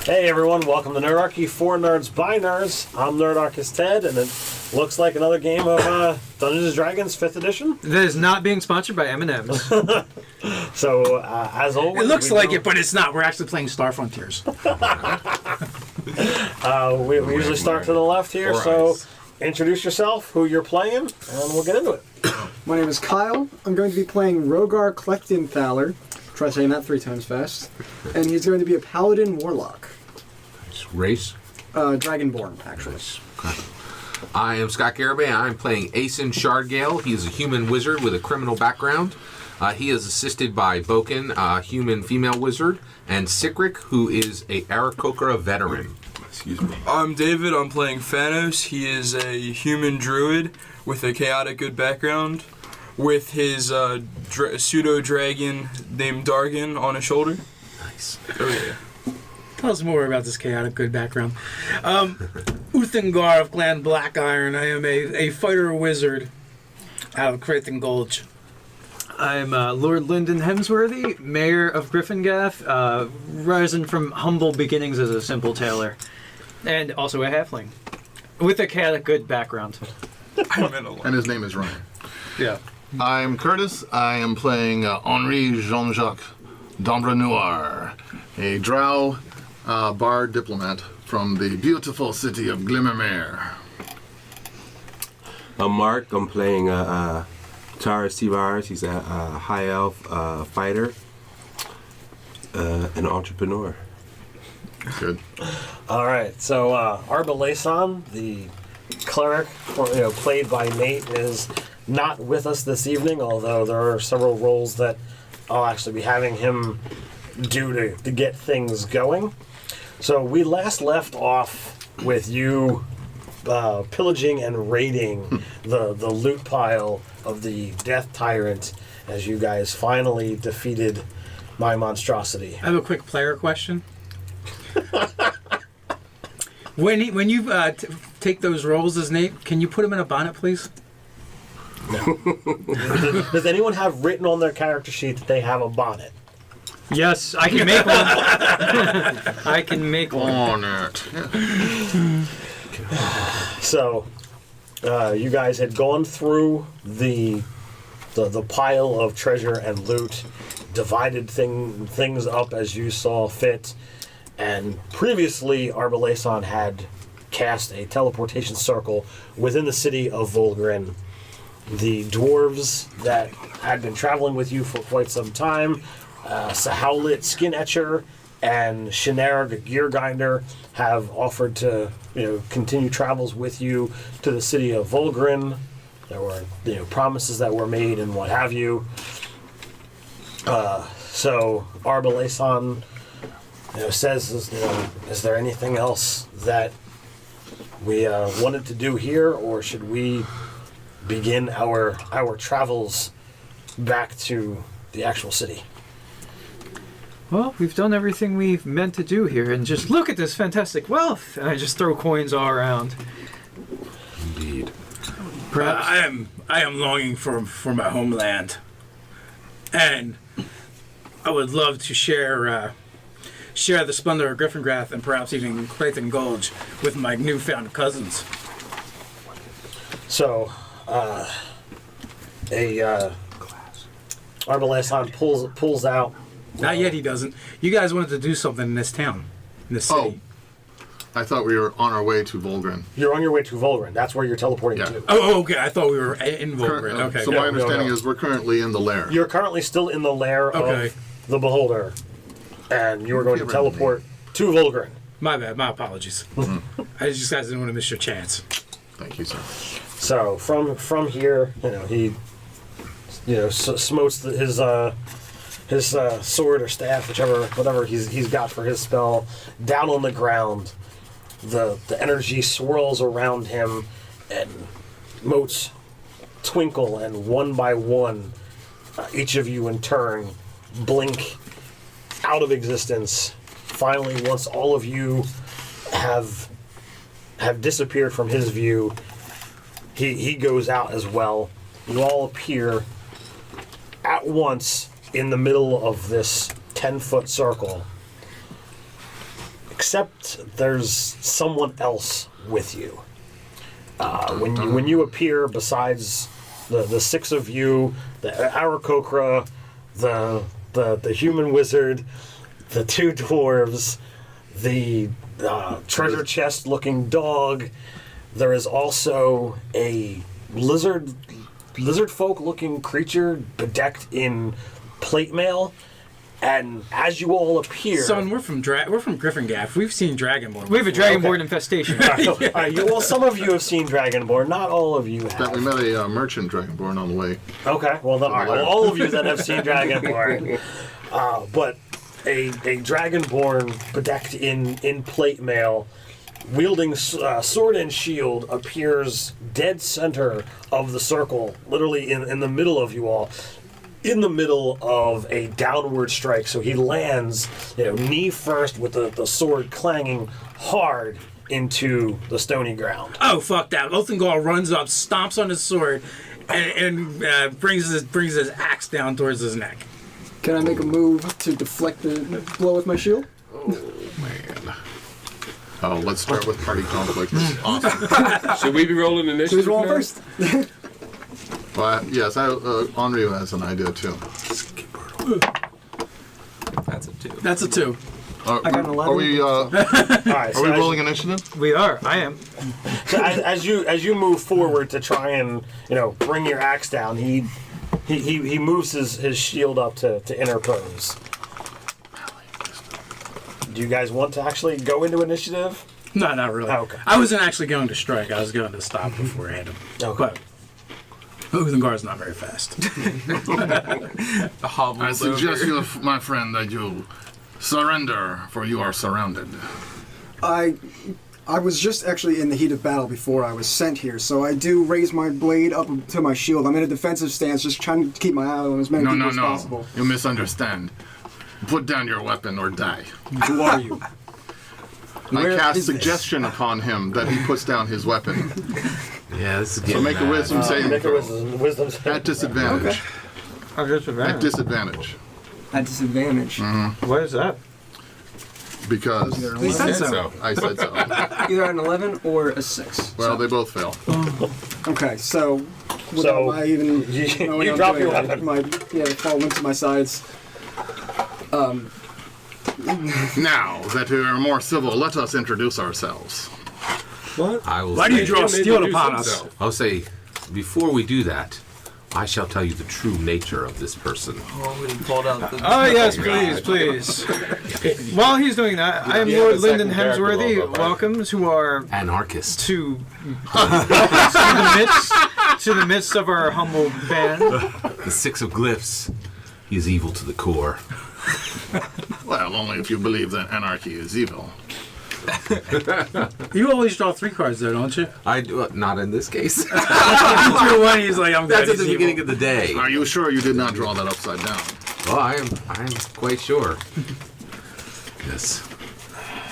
Hey everyone, welcome to Nerdarchy, for nerds by nerds. I'm Nerdarchy Ted, and it looks like another game of Dungeons & Dragons 5th edition. That is not being sponsored by M&M's. So, as always... It looks like it, but it's not. We're actually playing Star Frontiers. we usually start to the left here, so introduce yourself, who you're playing, and we'll get into it. My name is Kyle. I'm going to be playing Rogar Klechtenthaler. Try saying that 3 times fast. And he's going to be a Paladin Warlock. Race? Dragonborn, actually. Okay. I am Scott Garibay. I'm playing Asen Shardgale. He is a human wizard with a criminal background. He is assisted by Boken, a human female wizard, and Sikrik, who is a Aarakocra veteran. Excuse me. I'm David. I'm playing Thanos. He is a human druid with a chaotic good background, with his pseudo-dragon named Dargan on his shoulder. Nice. Oh, yeah. Tell us more about this chaotic good background. Uthengar of Clan Black Iron. I am a fighter wizard out of Crathon Gulch. I'm Lord Lyndon Hemsworthy, Mayor of Griffingath, risen from humble beginnings as a simple tailor, and also a halfling, with a chaotic good background. And his name is Ryan. Yeah. I'm Curtis. I am playing Henri Jean-Jacques d'Ambre Noir, a drow bard diplomat from the beautiful city of Glimmermere. I'm Mark. I'm playing Taras Tivars. He's a high elf fighter, an entrepreneur. Good. All right, so Arbalason, the cleric, played by Nate, is not with us this evening, although there are several roles that I'll actually be having him do to get things going. So we last left off with you pillaging and raiding the loot pile of the Death Tyrant as you guys finally defeated my monstrosity. I have a quick player question. When you take those roles as Nate, can you put him in a bonnet, please? No. Does anyone have written on their character sheet that they have a bonnet? Yes, I can make one. I can make one. Bonnet. So, you guys had gone through the pile of treasure and loot, divided things up as you saw fit, and previously Arbalason had cast a teleportation circle within the city of Volgren. The dwarves that had been traveling with you for quite some time, Sahowlit Skinetcher and Shinarg Geargrinder, have offered to continue travels with you to the city of Volgren. There were promises that were made and what have you. So Arbalason says, is there anything else that we wanted to do here, or should we begin our travels back to the actual city? Well, we've done everything we've meant to do here, and just look at this fantastic wealth. And I just throw coins all around. Indeed. I am longing for my homeland, and I would love to share the splendor of Griffingrath and perhaps even Crathon Gulch with my newfound cousins. So, Arbalason pulls out. Not yet, he doesn't. You guys wanted to do something in this town, in this city. Oh, I thought we were on our way to Volgren. You're on your way to Volgren. That's where you're teleporting to. Oh, okay. I thought we were in Volgren. Okay. So my understanding is we're currently in the Lair. You're currently still in the Lair of the Beholder, and you are going to teleport to Volgren. My bad. My apologies. I just guys didn't want to miss your chance. Thank you, sir. So from here, he smotes his sword or staff, whatever he's got for his spell, down on the ground. The energy swirls around him, and motes twinkle, and one by one, each of you in turn blink out of existence. Finally, once all of you have disappeared from his view, he goes out as well. You all appear at once in the middle of this 10-foot circle, except there's someone else with you. When you appear, besides the six of you, the Aarakocra, the human wizard, the two dwarves, the treasure chest looking dog, there is also a lizard folk looking creature bedecked in plate mail. And as you all appear, Son, we're from Griffingaff. We've seen Dragonborn. We have a Dragonborn infestation. well, some of you have seen Dragonborn, not all of you That have. we met a merchant dragonborn on the way. Okay, well, all of you that have seen Dragonborn, but a Dragonborn bedecked in plate mail, wielding sword and shield, appears dead center of the circle, literally in the middle of you all. In the middle of a downward strike, so he lands, knee first with the sword clanging hard into the stony ground. Oh, fuck that. Lothengal runs up, stomps on his sword, and brings his axe down towards his neck. Can I make a move to deflect the blow with my shield? Man. Oh, let's start with party conflict. Awesome. Should we be rolling initiative? Who's rolling now? first? Well, yes, Henri has an idea too. That's a 2. That's a 2. I got an 11. Are we All right, are we rolling initiative? We are. I am. So as you move forward to try and bring your axe down, he moves his shield up to interpose. Do you guys want to actually go into initiative? No, not really. Okay. I wasn't actually going to strike. I was going to stop before I hit him. Okay. But Lothengar's not very fast. I suggest you, my friend, that you surrender, for you are surrounded. I was just actually in the heat of battle before I was sent here, so I do raise my blade up to my shield. I'm in a defensive stance, just trying to keep my eye on as many people as possible. You misunderstand. Put down your weapon or die. Who are you? I Where cast is this? suggestion upon him that he puts down his weapon. Yeah, this is So getting make a bad. wisdom saving Make a throw. wisdom At disadvantage. I'll just At disadvantage. At disadvantage. What is that? Because He said so. I said so. Either an 11 or a 6. Well, they both fail. Okay, so without So, my even you knowing I'm drop doing your it, weapon. they fall limp to my sides. Now that we are more civil, let us introduce ourselves. I will Why do you say, draw steel introduce upon us? himself. I'll say, before we do that, I shall tell you the true nature of this person. Oh yes, please. While he's doing that, I am Yeah, Lord the Lyndon second character Hemsworthy. logo, right? Welcome to our Anarchist. to the midst of our humble band. The Six of Glyphs. He is evil to the core. Well, only if you believe that anarchy is evil. You always draw 3 cards, though, don't you? I do not in this case. You drew one, he's like, I'm That's good. at the beginning of the day. Are you sure you did not draw that upside down? Oh, I am quite sure. Yes.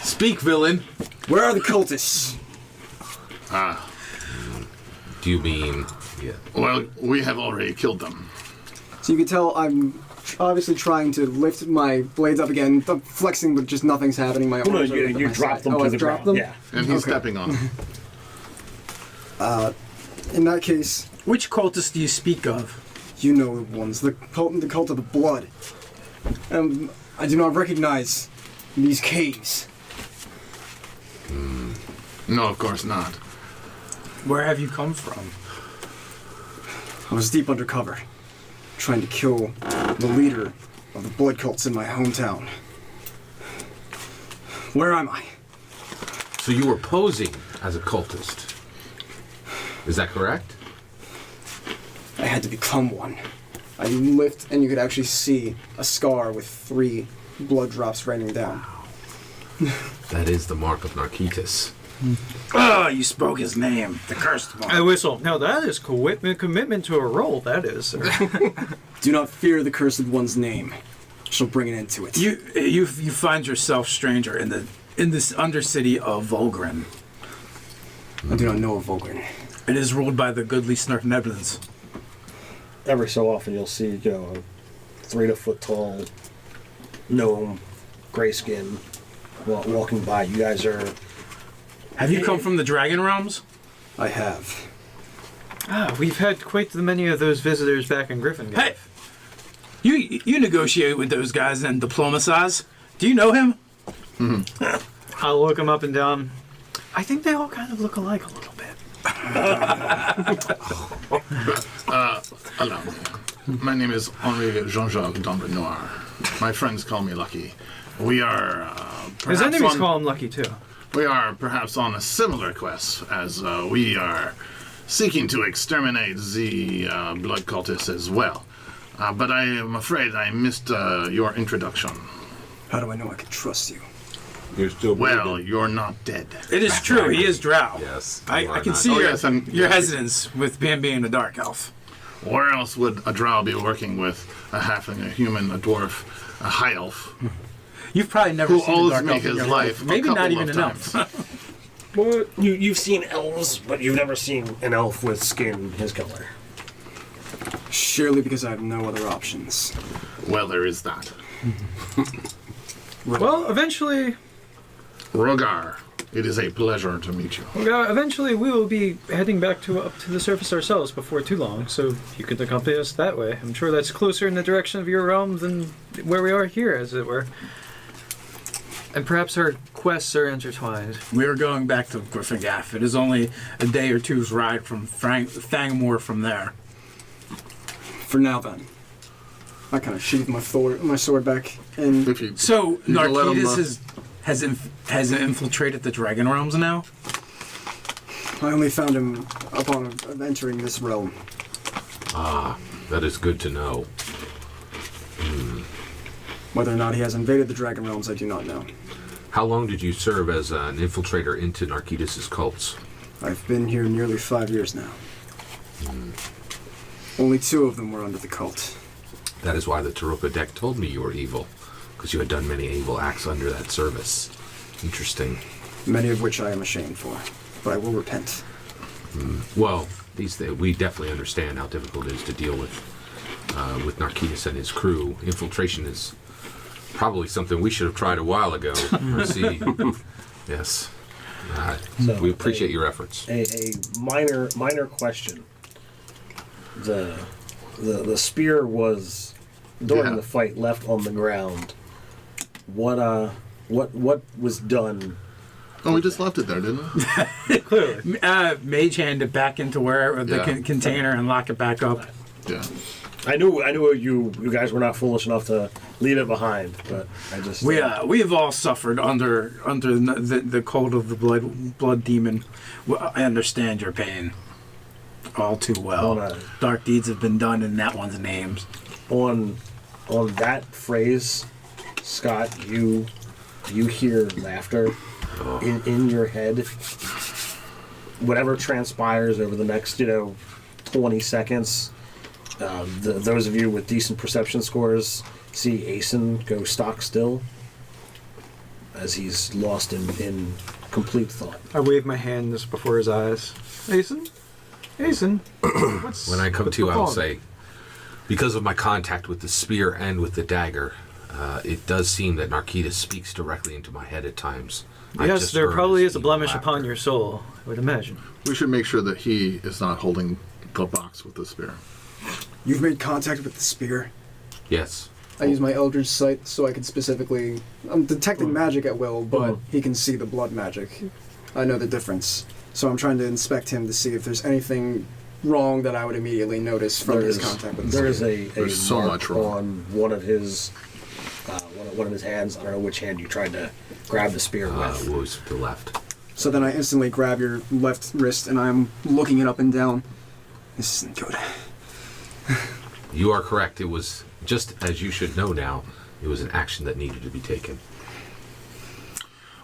Speak, villain. Where are the cultists? Do you mean? Yeah. Well, we have already killed them. So you can tell I'm obviously trying to lift my blades up again, flexing, but just nothing's happening. My No, arms are you my drop side. them Oh, to I've the dropped ground. them? Yeah. And he's Okay. stepping on them. In that case, Which cultist do you speak of? you know the ones, the cult of the blood. I do not recognize these caves. No, of course not. Where have you come from? I was deep undercover, trying to kill the leader of the blood cults in my hometown. Where am I? So you were posing as a cultist. Is that correct? I had to become one. I lift, and you could actually see a scar with 3 blood drops raining down. That is the mark of Narcitus. Oh, you spoke his name. The cursed one. I whistle. Now that is commitment to a role. That is. Sir. Do not fear the cursed one's name. Shall bring an end to it. You find yourself stranger in this undercity of Volgren. I do not know of Volgren. It is ruled by the goodly Snurf Neblins. Every so often you'll see, a 3 to foot tall gnome, gray skin, walking by. You guys are. Have you come from the Dragon Realms? I have. We've had quite the many of those visitors back in Griffin. Hey, you negotiate with those guys and diplomatize. Do you know him? I'll look them up and down. I think they all kind of look alike a little bit. Allow me. My name is Henri Jean-Jacques d'Ambre-Noir. My friends call me Lucky. We are His perhaps enemies on, call him Lucky too. we are perhaps on a similar quest, as we are seeking to exterminate the blood cultists as well. But I am afraid I missed your introduction. How do I know I can trust you? You're still Well, you're not dead. It is true. He is Drow. Yes. I can not. see Oh, your, yes, and- your hesitance with being a dark elf. Where else would a drow be working with a halfling, a human, a dwarf, a high elf, You've probably never who seen a owes dark me elf in his your life? Maybe a not couple even of an times. elf. Well, you've seen elves, but you've never seen an elf with skin his color. Surely because I have no other options. Well, there is that. Well, eventually Rogar, it is a pleasure to meet you. Eventually, we will be heading back up to the surface ourselves before too long, so you could accompany us that way. I'm sure that's closer in the direction of your realm than where we are here, as it were. And perhaps our quests are intertwined. We are going back to Griffin-Gaff. It is only a day or two's ride from Thangmore from there. For now, then. I kind of sheathe my sword back, and If you, So you can let him, Narcitus has infiltrated the Dragon Realms now? I only found him upon entering this realm. That is good to know. Whether or not he has invaded the Dragon Realms, I do not know. How long did you serve as an infiltrator into Narcitus' cults? I've been here nearly 5 years now. Only 2 of them were under the cult. That is why the Taruka deck told me you were evil, because you had done many evil acts under that service. Interesting. Many of which I am ashamed for, but I will repent. Well, we definitely understand how difficult it is to deal with Narcitus and his crew. Infiltration is probably something we should have tried a while ago. Yes. So, We appreciate your efforts. A minor question. The spear was during the fight left on the ground. What was done? oh, we just left it there, didn't we? Clearly. Mage hand it back into where the Yeah. container and lock it back up. Yeah. I knew you guys were not foolish enough to leave it behind, but I just We have all suffered under the cult of the blood demon. I understand your pain all too well. On Dark deeds have been done in that one's names. on that phrase, Scott, you hear laughter in your head. Whatever transpires over the next 20 seconds. Those of you with decent perception scores see Asen go stock still as he's lost in complete thought. I wave my hands before his eyes. Asen? What's When I come what's to, the I will problem? say, because of my contact with the spear and with the dagger, it does seem that Narcitus speaks directly into my head at times. I Yes, just there heard probably his is a evil blemish laughter. upon your soul, I would imagine. We should make sure that he is not holding the box with the spear. You've made contact with the spear. Yes. I use my Eldritch Sight so I can specifically... I'm detecting magic at will, but he can see the blood magic. I know the difference. So I'm trying to inspect him to see if there's anything wrong that I would immediately notice from his contact with the There spear. is a There's so mark much wrong. on one of his hands. I don't know which hand you tried to grab the spear with. Was the left. So then I instantly grab your left wrist and I'm looking it up and down. This isn't good. You are correct. It was, just as you should know now, it was an action that needed to be taken.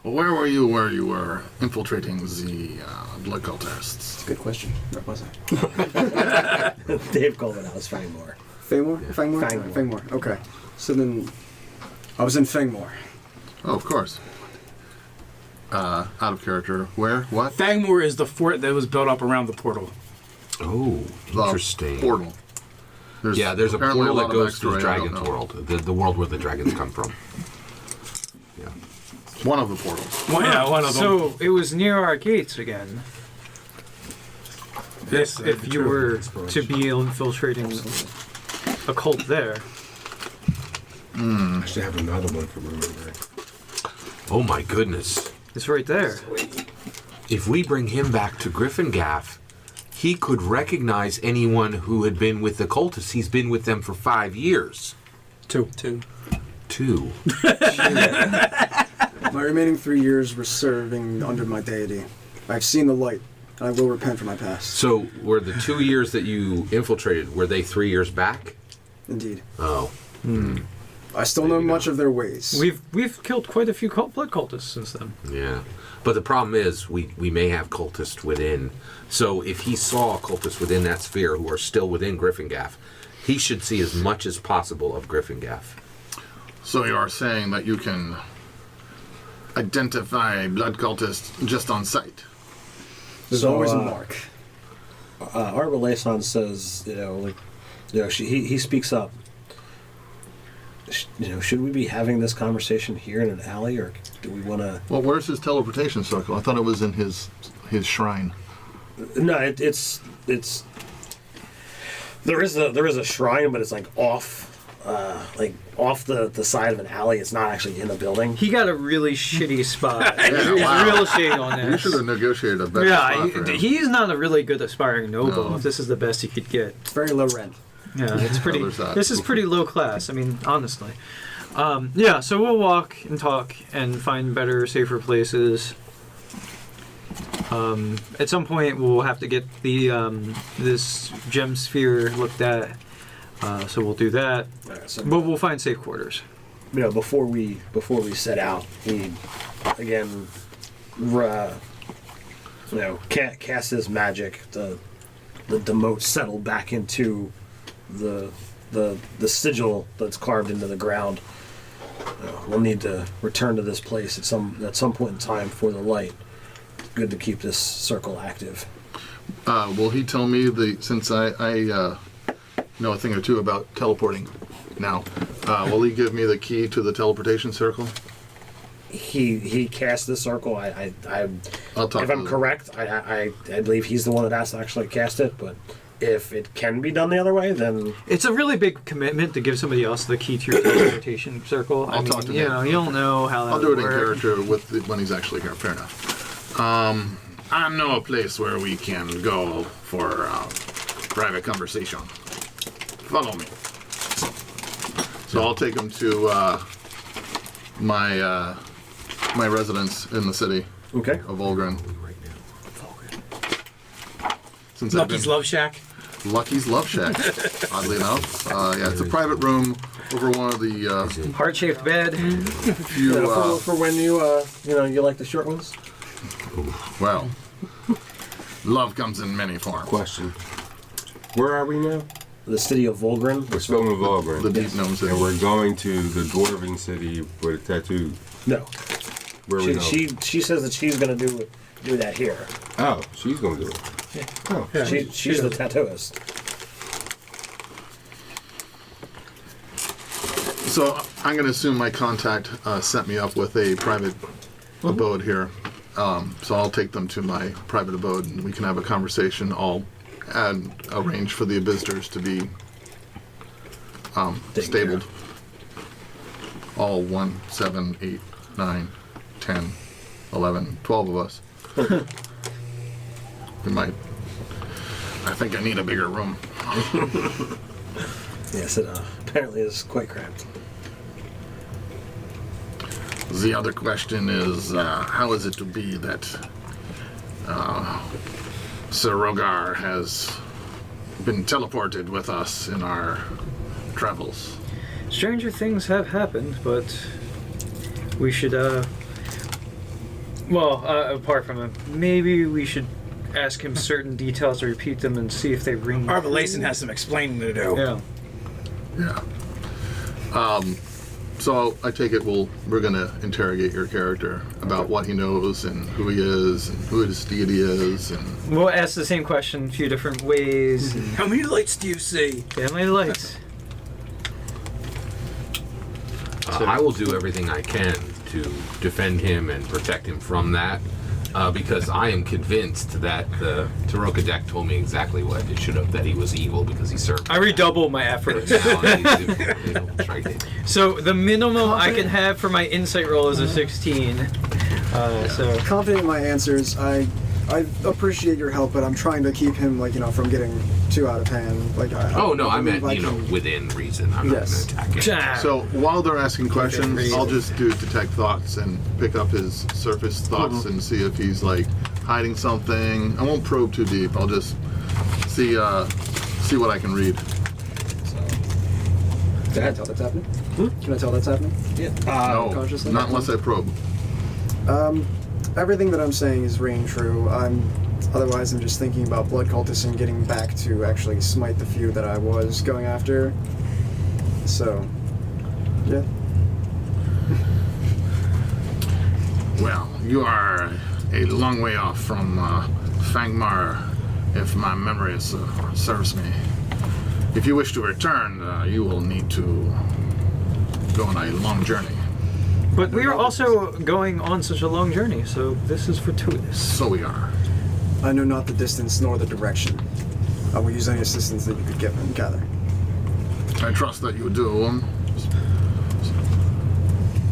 Well, where were you were infiltrating the blood cultists? Good question. Where was I? Dave called it out as Fangmore. Fangmore? Fangmore? Fangmore. Fangmore. Okay. So then I was in Fangmore. Oh, of course. Out of character. Where? What? Thangmore is the fort that was built up around the portal. Oh, The interesting. portal. There's a apparently portal lot that of goes to the backstory I don't dragon's know. world, the world where the dragons come from. Yeah. One of the portals. One of them. So it was near our gates again. Yes, If you were to be infiltrating a cult there. I should have another one for remembering. Oh my goodness. It's right there. If we bring him back to Gryffindor, he could recognize anyone who had been with the cultists. He's been with them for 5 years. Two. 2. My remaining 3 years were serving under my deity. I've seen the light. I will repent for my past. So were the 2 years that you infiltrated, were they 3 years back? Indeed. Oh. I still know much of their ways. We've killed quite a few blood cultists since then. Yeah. But the problem is we may have cultists within. So if he saw cultists within that sphere who are still within Gryffindor, he should see as much as possible of Gryffindor. So you are saying that you can identify blood cultists just on sight? There's always a mark. Arbalason says, he speaks up. Should we be having this conversation here in an alley, or do we want to? Well, where's his teleportation circle? I thought it was in his shrine. No, it's there is a shrine, but it's like off the side of an alley. It's not actually in the building. He got a really shitty spot. Yeah, He's wow. real shitty on You this. should have negotiated a better spot for him. He's not a really good aspiring noble. No. If this is the best he could get. It's very low rent. Yeah, it's pretty. there's that. This is pretty low class. I mean, honestly. Yeah, so we'll walk and talk and find better, safer places. At some point, we'll have to get the this gem sphere looked at. So we'll do that. So, But we'll find safe quarters. before we set out, we again, cast his magic. The demote settled back into the sigil that's carved into the ground. We'll need to return to this place at some point in time for the light. Good to keep this circle active. Will he tell me since I know a thing or two about teleporting now, will he give me the key to the teleportation circle? He cast the circle. I'll talk If to I'm him. correct, I believe he's the one that has to actually cast it. But if it can be done the other way, then It's a really big commitment to give somebody else the key to your teleportation circle. I'll talk to you him. know, you don't know how that I'll do it in work. character when he's actually here. Fair enough. I know a place where we can go for private conversation. Follow me. So I'll take him to my residence in the city okay. of Volgren. Since Lucky's Love Shack. Lucky's Love Shack. Oddly enough, yeah, it's a private room over one of the Heart-shaped bed. few. For when you like the short ones. Well, love comes in many forms. Question. Where are we now? The city of Volgren. We're still in Volgren. The deep gnome city. And we're going to the dwarven city with a tattoo. No. Where we go? She says that she's gonna do that here. Oh, she's gonna do it. Oh, She's the tattooist. So I'm going to assume my contact set me up with a private abode here. So I'll take them to my private abode and we can have a conversation. I'll arrange for the visitors to be stabled. All 1, 7, 8, 9, 10, 11, 12 of us. We might. I think I need a bigger room. Yes, it apparently is quite cramped. The other question is, how is it to be that Sir Rogar has been teleported with us in our travels? Stranger things have happened, but we should, apart from it, maybe we should ask him certain details or repeat them and see if they ring. Arbalacin has some explaining to do. Yeah. Yeah. So I take it we're going to interrogate your character about what he knows and who he is and who his deity is. And We'll ask the same question a few different ways. And How many lights do you see? family lights. I will do everything I can to defend him and protect him from that, because I am convinced that the Taroka deck told me exactly what it should have, that he was evil because he served. I redouble my efforts. Now he's striking. So the minimum I can have for my insight roll is a 16. So Confident in my answers, I appreciate your help, but I'm trying to keep him, from getting too out of hand. I meant, can- within reason. I'm Yes. not going to attack him. So while they're asking questions, reason. I'll just do detect thoughts and pick up his surface thoughts and see if he's hiding something. I won't probe too deep. I'll just see what I can read. Can I tell that's happening? Can I tell that's happening? Yeah. No, consciously? not unless I probe. Everything that I'm saying is ringing true. Otherwise, I'm just thinking about blood cultists and getting back to actually smite the few that I was going after. So, yeah. Well, you are a long way off from Fangmar, if my memory serves me. If you wish to return, you will need to go on a long journey. But we are also going on such a long journey, so this is fortuitous. So we are. I know not the distance nor the direction. I will use any assistance that you could give and gather. I trust that you do.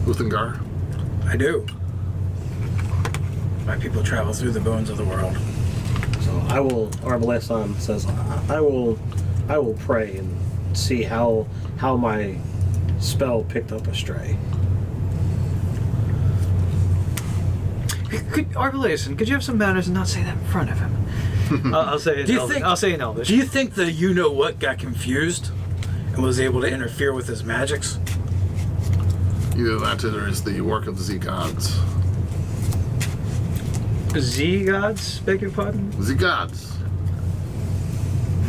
Uthengar. I do. My people travel through the bones of the world. So Arbalesan says, I will pray and see how my spell picked up a stray. Arbalason, could you have some manners and not say that in front of him? I'll say it. I'll say in Elvish. Do you think the you-know-what got confused and was able to interfere with his magics? Either that or is the work of the gods. Z gods? Beg your pardon? The gods.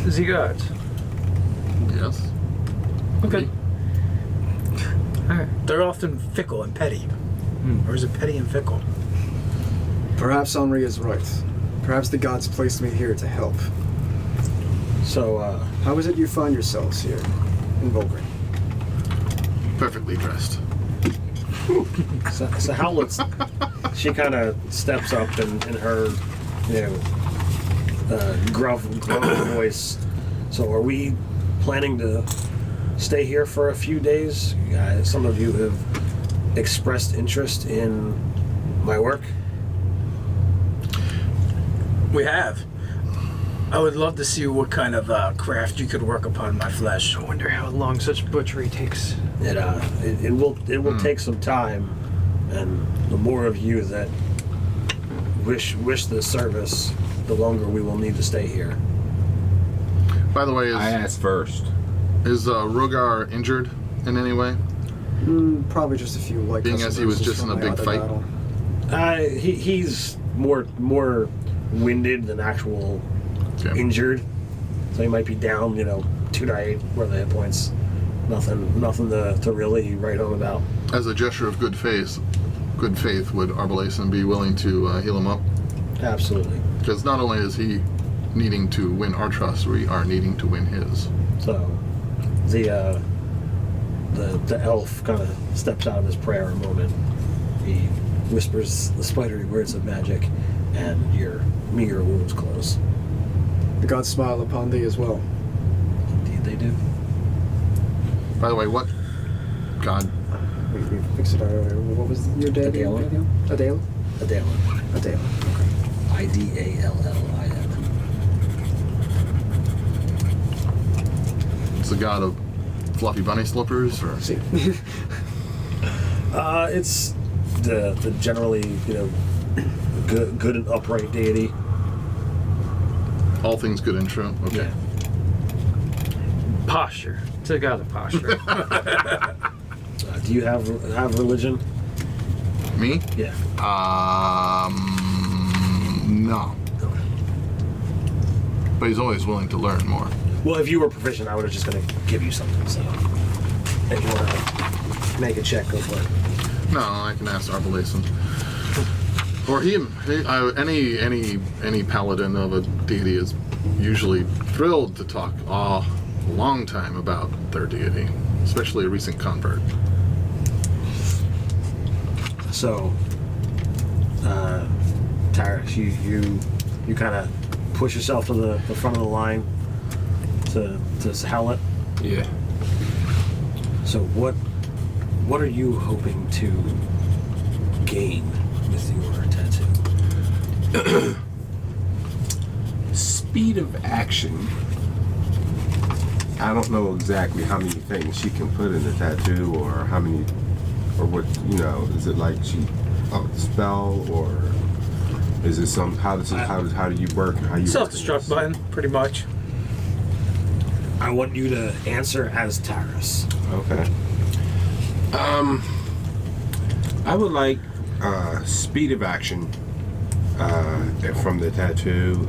Z gods. Yes. Okay. Alright. They're often fickle and petty. Or is it petty and fickle? Perhaps Henri is right. Perhaps the gods placed me here to help. So, How is it you find yourselves here in Volgren? Perfectly dressed. so Howlett's, she kind of steps up in her, gruff voice. So are we planning to stay here for a few days? Some of you have expressed interest in my work. We have. I would love to see what kind of craft you could work upon my flesh. I wonder how long such butchery takes. It will take some time, and the more of you that wish the service, the longer we will need to stay here. By the way, I asked first. is Rogar injured in any way? Probably just a few Being as he was just in a big fight? He's more winded than actual Okay. injured, so he might be down 2 to 8 where the hit points. Nothing to really write home about. As a gesture of good faith, would Arbalason be willing to heal him up? Absolutely. Because not only is he needing to win our trust, we are needing to win his. So the elf kind of steps out of his prayer a moment. He whispers the spidery words of magic, and your wounds close. The gods smile upon thee as well. Indeed they do. By the way, what god? We fixed it earlier. What was your deity? Adalin. Adale? Adalin. Adale. Idallin. It's the god of fluffy bunny slippers, or See. It's the generally good and upright deity. all things good and true. Okay. Yeah. Posture. It's a god of posture. Do you have religion? Me? Yeah. No. But he's always willing to learn more. Well, if you were proficient, I would have just gonna give you something. So, if you want to make a check, go for it. No, I can ask Arbalason. Or any paladin of a deity is usually thrilled to talk a long time about their deity, especially a recent convert. So, Tyrants, you kind of push yourself to the front of the line to hell it. Yeah. So what are you hoping to gain with your tattoo? Speed of action. I don't know exactly how many things she can put in the tattoo, or how many, or what, is it like a spell, or is it how do you work? How you Self-destruct button, pretty much. I want you to answer as Tyrus. Okay. I would like speed of action from the tattoo.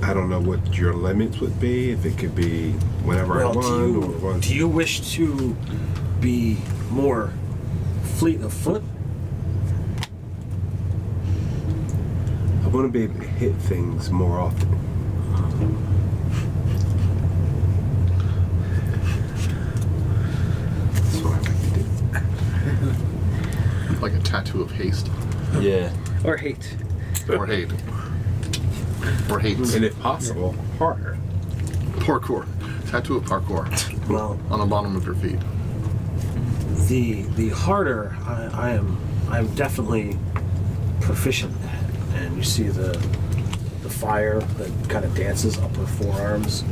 I don't know what your limits would be. If it could be whenever I want, do you wish to be more fleet of foot? I want to be able to hit things more often. That's what I like to do. Like a tattoo of haste. Yeah. Or hate. Or hate. Or hates. And if possible, harder. Parkour. Tattoo of parkour. Well, On the bottom of your feet. the harder I am definitely proficient at. And you see the fire that kind of dances up her forearms.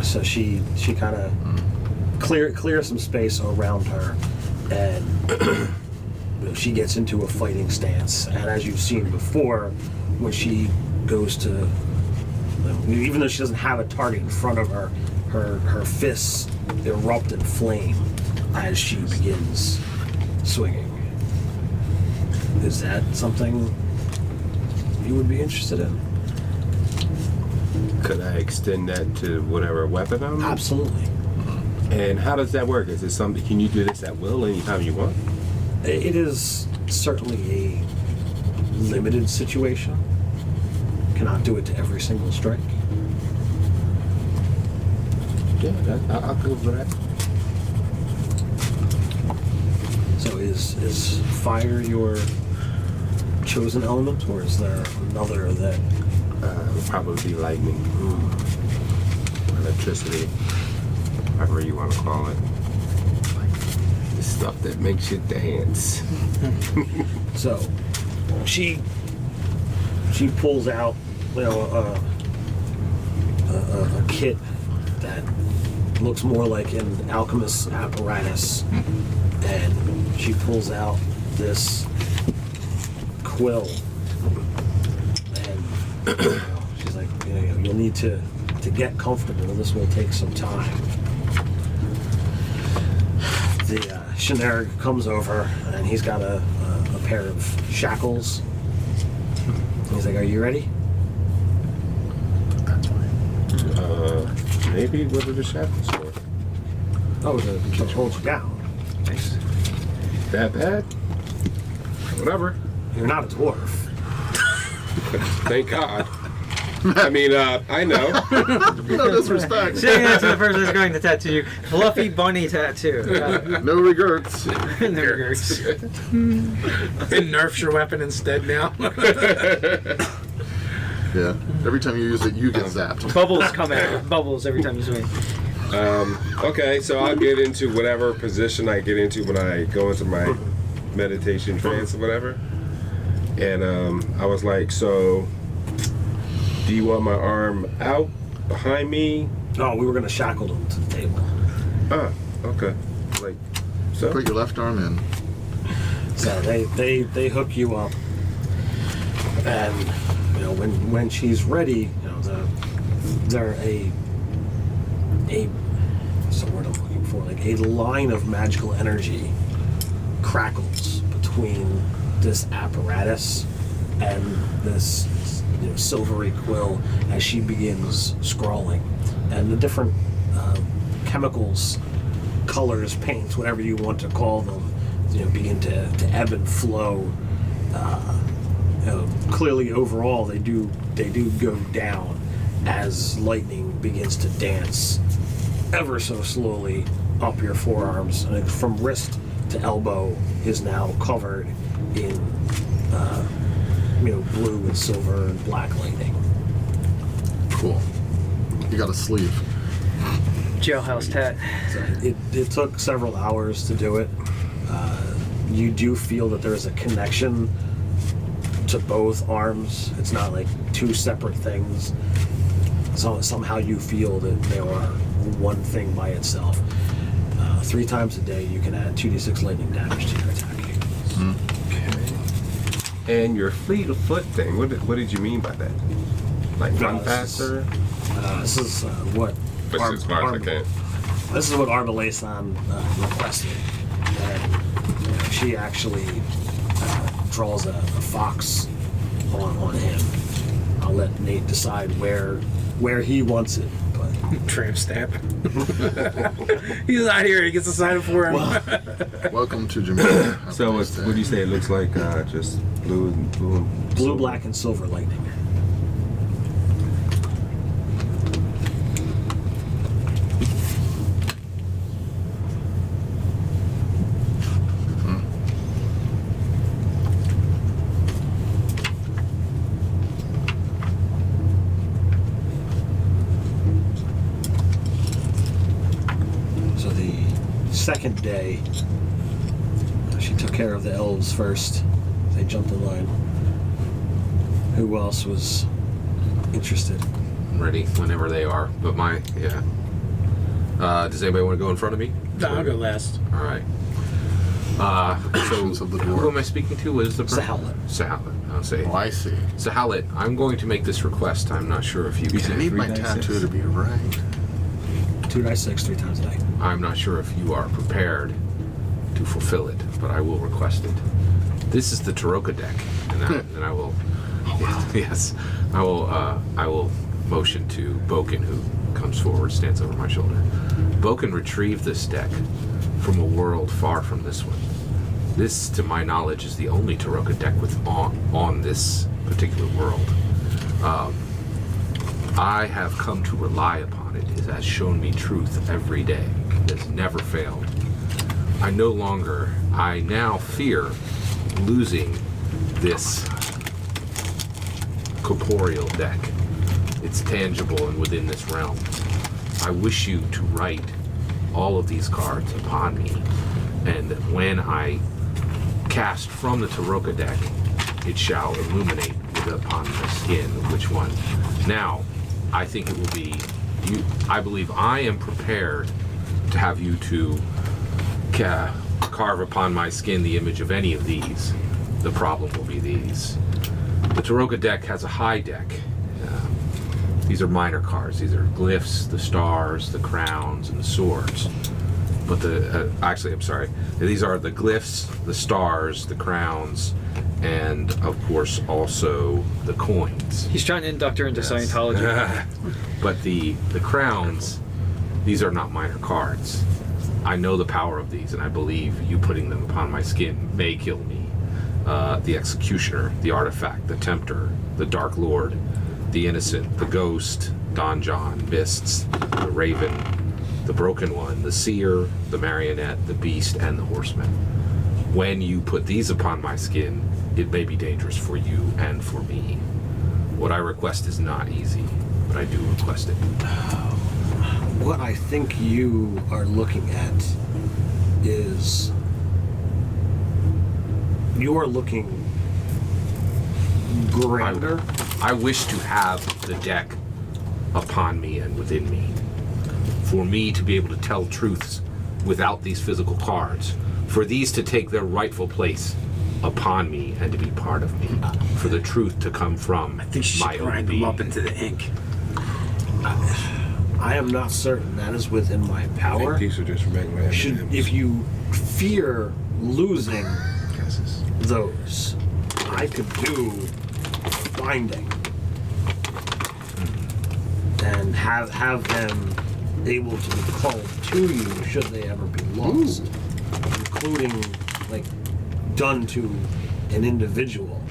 So she kind of clears some space around her, and she gets into a fighting stance. And as you've seen before, when she goes to, even though she doesn't have a target in front of her, her fists erupt in flame as she begins swinging. Is that something you would be interested in? Could I extend that to whatever weapon I'm? Absolutely. And how does that work? Is it something? Can you do this at will anytime you want? It is certainly a limited situation. Cannot do it to every single strike. Yeah, I'll go for that. So is fire your chosen element, or is there another that? Would probably be lightning, electricity, whatever you want to call it. Like the stuff that makes you dance. So she pulls out, a kit that looks more like an alchemist's apparatus, and she pulls out this quill, and she's like, you'll need to get comfortable. This will take some time. The Shinarg comes over, and he's got a pair of shackles. He's like, "Are you ready?" Maybe what are the shackles for? Oh, to hold you down. Nice. That bad? Whatever. You're not a dwarf. Thank God. I mean, I know. No disrespect. Saying that to the person who's going to tattoo you. Fluffy bunny tattoo. No regrets. No regrets. It nerfs your weapon instead now. Yeah. Every time you use it, you get zapped. Bubbles come out. Bubbles every time you swing. Okay, so I'll get into whatever position I get into when I go into my meditation trance or whatever. And I was like, so do you want my arm out behind me? No, we were gonna shackle them to the table. Ah, okay. Like, so? Put your left arm in. So they hook you up, and when she's ready, they're a what's the word I'm looking for? Like a line of magical energy crackles between this apparatus and this silvery quill as she begins scrawling, and the different chemicals, colors, paints, whatever you want to call them, begin to ebb and flow. Clearly, overall, they do go down as lightning begins to dance ever so slowly up your forearms, and from wrist to elbow is now covered in blue and silver and black lightning. Cool. You got a sleeve. Jailhouse tat. So it took several hours to do it. You do feel that there is a connection to both arms. It's not like two separate things. So somehow you feel that they are one thing by itself. 3 times a day you can add 2d6 lightning damage to your attack. Okay. And your fleet of foot thing, what did you mean by that? Like run faster? This is what But she's smart, I can't. This is what Arbalason requested. And, she actually draws a fox on him. I'll let Nate decide where he wants it. But Tramp stamp. He's not here. He gets to sign it for him. Welcome to Jamaica. Have a So nice what do you say it looks like? Just blue, blue, black, and silver lightning. Second day, she took care of the elves first. They jumped in line. Who else was interested? I'm ready whenever they are. But does anybody want to go in front of me? No, I'll go last. All right. Actions of the who dwarf. am I speaking to? What is the Sahalit. Sahalit. I'll say. Oh, I see. Sahalit, I'm going to make this request. I'm not sure if you I can. need my 3d6. tattoo to be right. 2d6 3 times a day. I'm not sure if you are prepared to fulfill it, but I will request it. This is the Taroka deck, and I will. Yes, I will motion to Boken, who comes forward, stands over my shoulder. Boken retrieved this deck from a world far from this one. This, to my knowledge, is the only Taroka deck on this particular world. I have come to rely upon it. It has shown me truth every day. It has never failed. I now fear losing this corporeal deck. It's tangible and within this realm. I wish you to write all of these cards upon me, and when I cast from the Taroka deck, it shall illuminate upon my skin which one. Now, I think it will be you. I believe I am prepared to have you to carve upon my skin the image of any of these. The problem will be these. The Taroka deck has a high deck. These are minor cards. These are glyphs, the stars, the crowns, and the swords. But I'm sorry. These are the glyphs, the stars, the crowns, and of course also the coins. He's trying to induct her into Scientology. But the crowns, these are not minor cards. I know the power of these, and I believe you putting them upon my skin may kill me. The Executioner, the Artifact, the Tempter, the Dark Lord, the Innocent, the Ghost, Don John, Mists, the Raven, the Broken One, the Seer, the Marionette, the Beast, and the Horseman. When you put these upon my skin, it may be dangerous for you and for me. What I request is not easy, but I do request it. What I think you are looking at is you are looking grander. I wish to have the deck upon me and within me. For me to be able to tell truths without these physical cards. For these to take their rightful place upon me and to be part of me. For the truth to come from I think she my should own grind them being. up into the ink. I am not certain that is within my power. These are just regular M&Ms. If you fear losing those, I could do binding and have them able to be called to you should they ever be lost, including like done to an individual.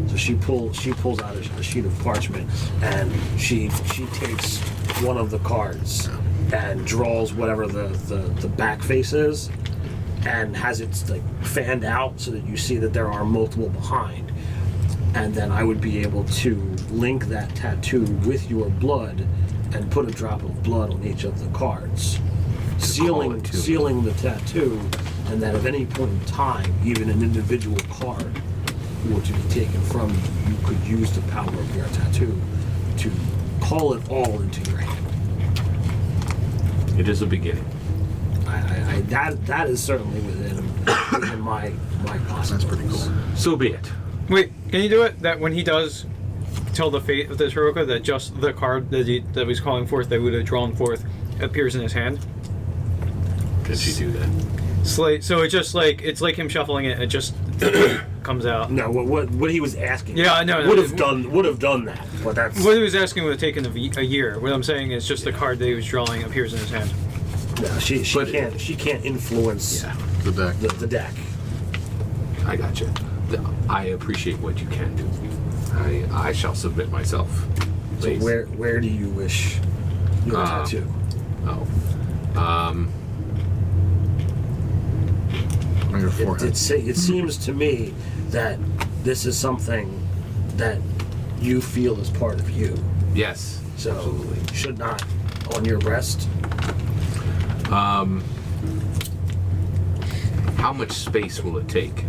So she pulls out a sheet of parchment and she takes one of the cards and draws whatever the back face is, and has it like fanned out so that you see that there are multiple behind. And then I would be able to link that tattoo with your blood and put a drop of blood on each of the cards, sealing the tattoo, and that at any point in time, even an individual card were to be taken from you, you could use the power of your tattoo to call it all into your hand. It is a beginning. That is certainly within my possibilities. That's pretty cool. So be it. Wait, can you do it? That when he does tell the fate of this Heroica, that just the card that he's calling forth, that would have drawn forth, appears in his hand? Can she do that? So it's just like it's like him shuffling it. It just comes out. No, what he was asking. Yeah, I know. Would have done that, but that's What he was asking would have taken a year. What I'm saying is just the card that he was drawing appears in his hand. no. She can't influence The deck. the deck. I got you. I appreciate what you can do. I shall submit myself. So Please. where do you wish your tattoo? Oh. On your forehead. It seems to me that this is something that you feel is part of you. Yes. So Absolutely. should not on your breast. How much space will it take?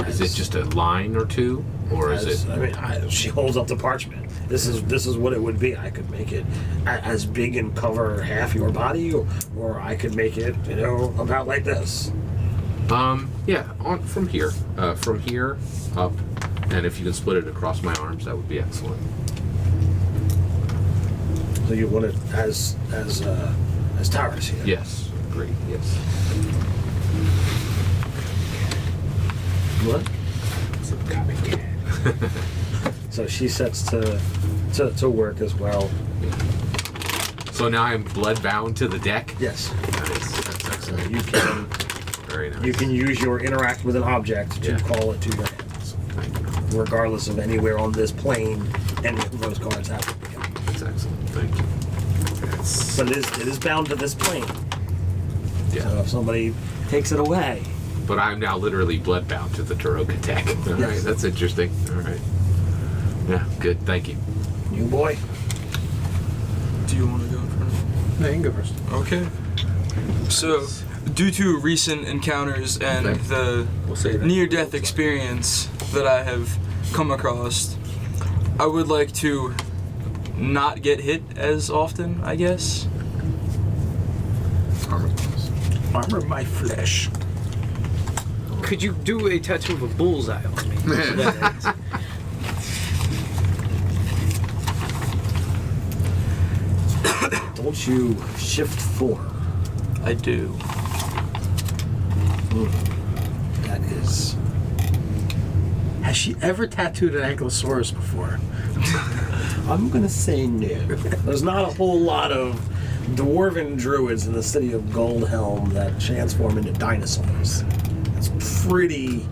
Is it just a line or two, or is it? I mean, she holds up the parchment. This is what it would be. I could make it as big and cover half your body, or I could make it, about like this. Yeah, from here up, and if you can split it across my arms, that would be excellent. So you want it as Tyrants here. Yes, great. Yes. What? It's a copycat. So she sets to work as well. So now I'm blood bound to the deck. Yes. Nice. That's excellent. You can Very nice. you can use your interact with an object to call it to your hands, Thank you. regardless of anywhere on this plane any of those cards have to be. That's excellent. Thank you. That's, But it is bound to this plane. yeah. So if somebody takes it away, But I'm now literally blood bound to the Taroka deck. All right, Yes. that's interesting. All right. Yeah, good. Thank you. you boy. Do you want to go in front? No, you can go first. Okay. So, due to recent encounters and Okay. the We'll say that. near-death experience that I have come across, I would like to not get hit as often, I guess. Armor my flesh. Could you do a tattoo of a bullseye on me? Don't you shift form? I do. That is. Has she ever tattooed an ankylosaurus before? I'm gonna say no. There's not a whole lot of dwarven druids in the city of Goldhelm that transform into dinosaurs. It's pretty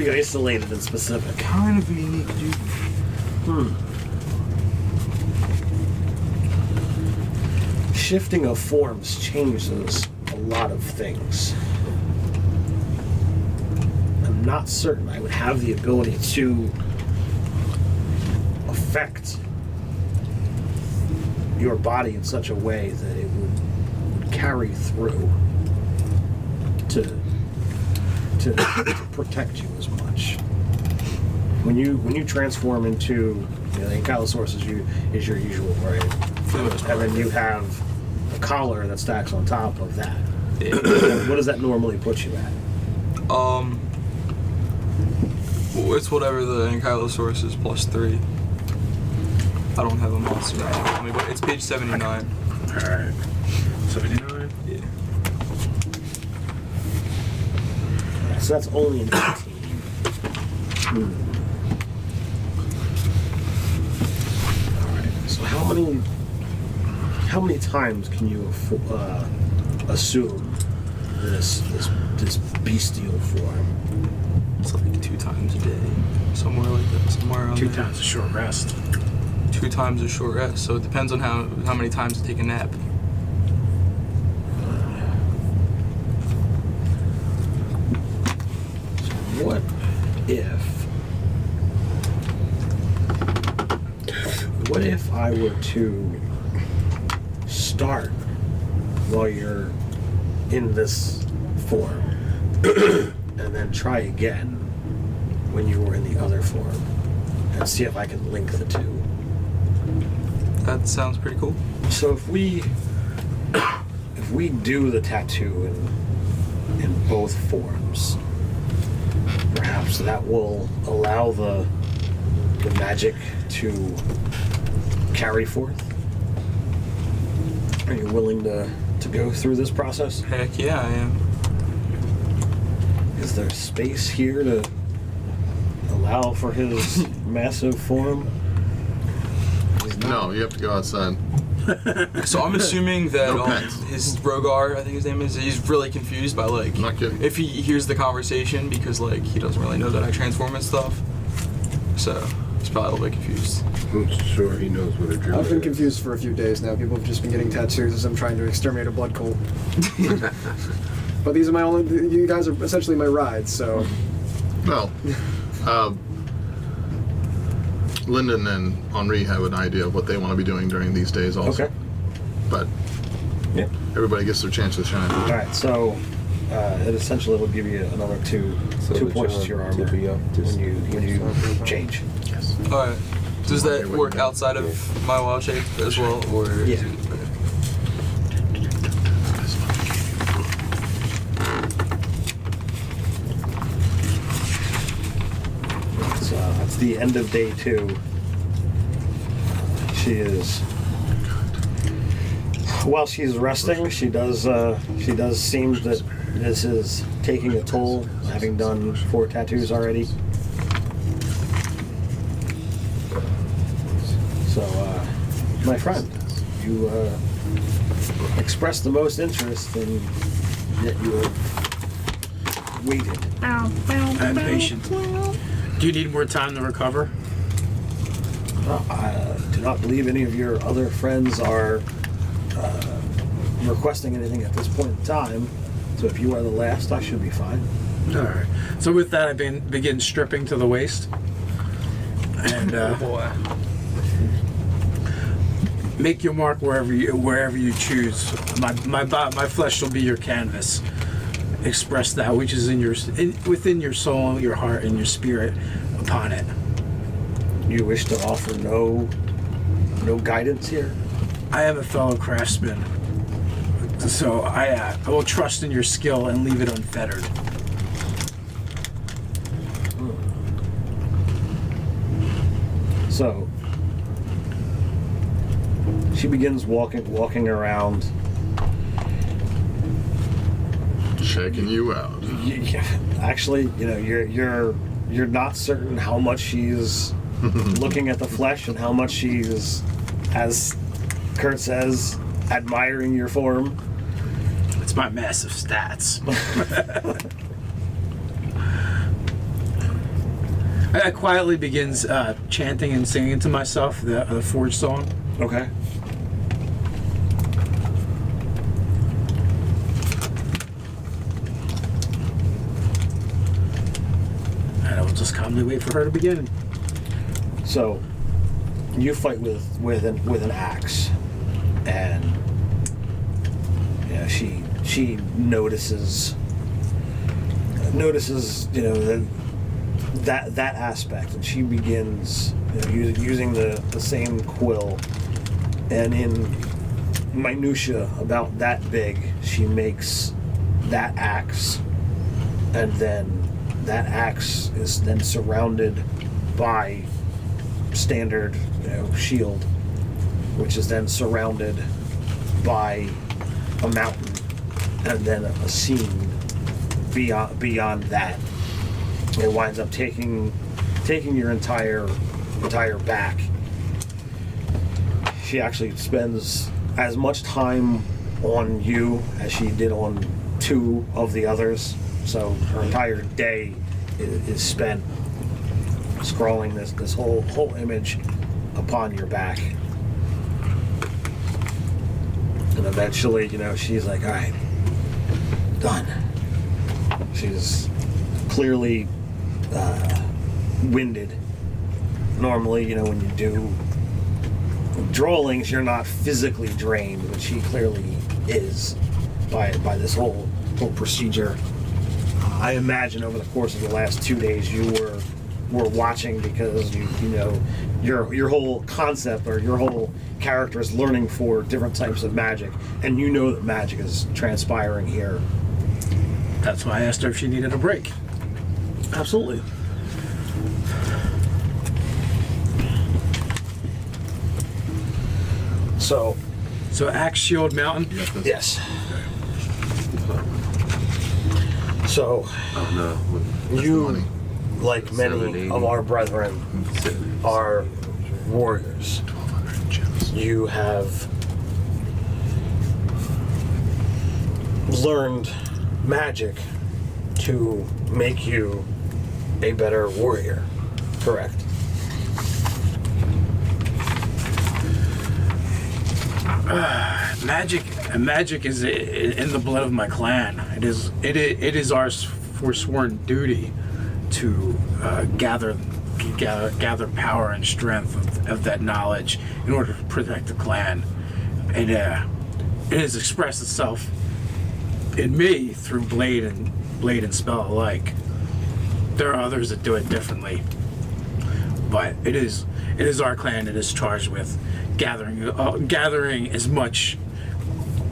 isolated and specific. Kind of unique, dude. Shifting of forms changes a lot of things. I'm not certain I would have the ability to affect your body in such a way that it would carry through to protect you as much. When you transform into, the Ankylosaurus is your usual, right? And then you have a collar that stacks on top of that. What does that normally put you at? It's whatever the Ankylosaurus is +3. I don't have a monster manual on me, but it's page 79. Alright. 79? Yeah. So that's only an 18. Alright, so how many times can you assume this bestial form? It's like 2 times a day. Somewhere like that. Somewhere around 2 there. times a short rest. 2 times a short rest. So it depends on how many times to take a nap. What if I were to start while you're in this form and then try again when you were in the other form and see if I can link the two? That sounds pretty cool. So if we do the tattoo in both forms, perhaps that will allow the magic to carry forth. Are you willing to go through this process? Heck yeah, I am. Is there space here to allow for his massive form? No, you have to go outside. So I'm assuming that No pets. his Rogar, I think his name is, he's really confused by like, I'm not kidding. if he hears the conversation, because like he doesn't really know that I transform and stuff. So he's probably a little bit confused. I'm sure he knows what a druid I've been is. confused for a few days now. People have just been getting tattoos as I'm trying to exterminate a blood cult. But these are my only. You guys are essentially my rides, so. Well, Lyndon and Henri have an idea of what they want to be doing during these days also. Okay. But Yep. everybody gets their chance to shine. All right. So it essentially will give you another two the points to job your to armor be up to when you change. Yes. All right. Does that work outside of my wild shape as well, or? Yeah. Okay. So that's the end of day 2. She is. While she's resting, she does seem that this is taking a toll, having done 4 tattoos already. So, my friend, you expressed the most interest, and yet you have waited. I'm patient. Do you need more time to recover? I do not believe any of your other friends are requesting anything at this point in time. So if you are the last, I should be fine. All right. So with that, I begin stripping to the waist, and make your mark wherever you choose. My flesh will be your canvas. Express that which is within your soul, your heart, and your spirit upon it. You wish to offer no guidance here? I am a fellow craftsman, so I will trust in your skill and leave it unfettered. So she begins walking around. Checking you out. Actually, you're not certain how much she's looking at the flesh and how much she's, as Kurt says, admiring your form. It's my massive stats. I quietly begins chanting and singing to myself the Forge song. Okay. And I will just calmly wait for her to begin. So you fight with an axe, and she notices that aspect, and she begins using the same quill, and in minutia about that big, she makes that axe, and then that axe is then surrounded by standard shield, which is then surrounded by a mountain, and then a scene beyond that. It winds up taking your entire back. She actually spends as much time on you as she did on 2 of the others, so her entire day is spent scrolling this whole image upon your back. And eventually, she's like, all right, done. She's clearly winded. Normally, when you do drawlings, you're not physically drained, but she clearly is by this whole procedure. I imagine over the course of the last 2 days you were watching because your whole concept or your whole character is learning for different types of magic, and you know that magic is transpiring here. That's why I asked her if she needed a break. Absolutely. So Axe Shield Mountain. yes. So Oh no. you, like many of our brethren, are warriors. You have learned magic to make you a better warrior, correct? Magic is in the blood of my clan. It is our forsworn duty to gather power and strength of that knowledge in order to protect the clan. And it has expressed itself in me through blade and spell alike. There are others that do it differently, but it is our clan that is charged with gathering as much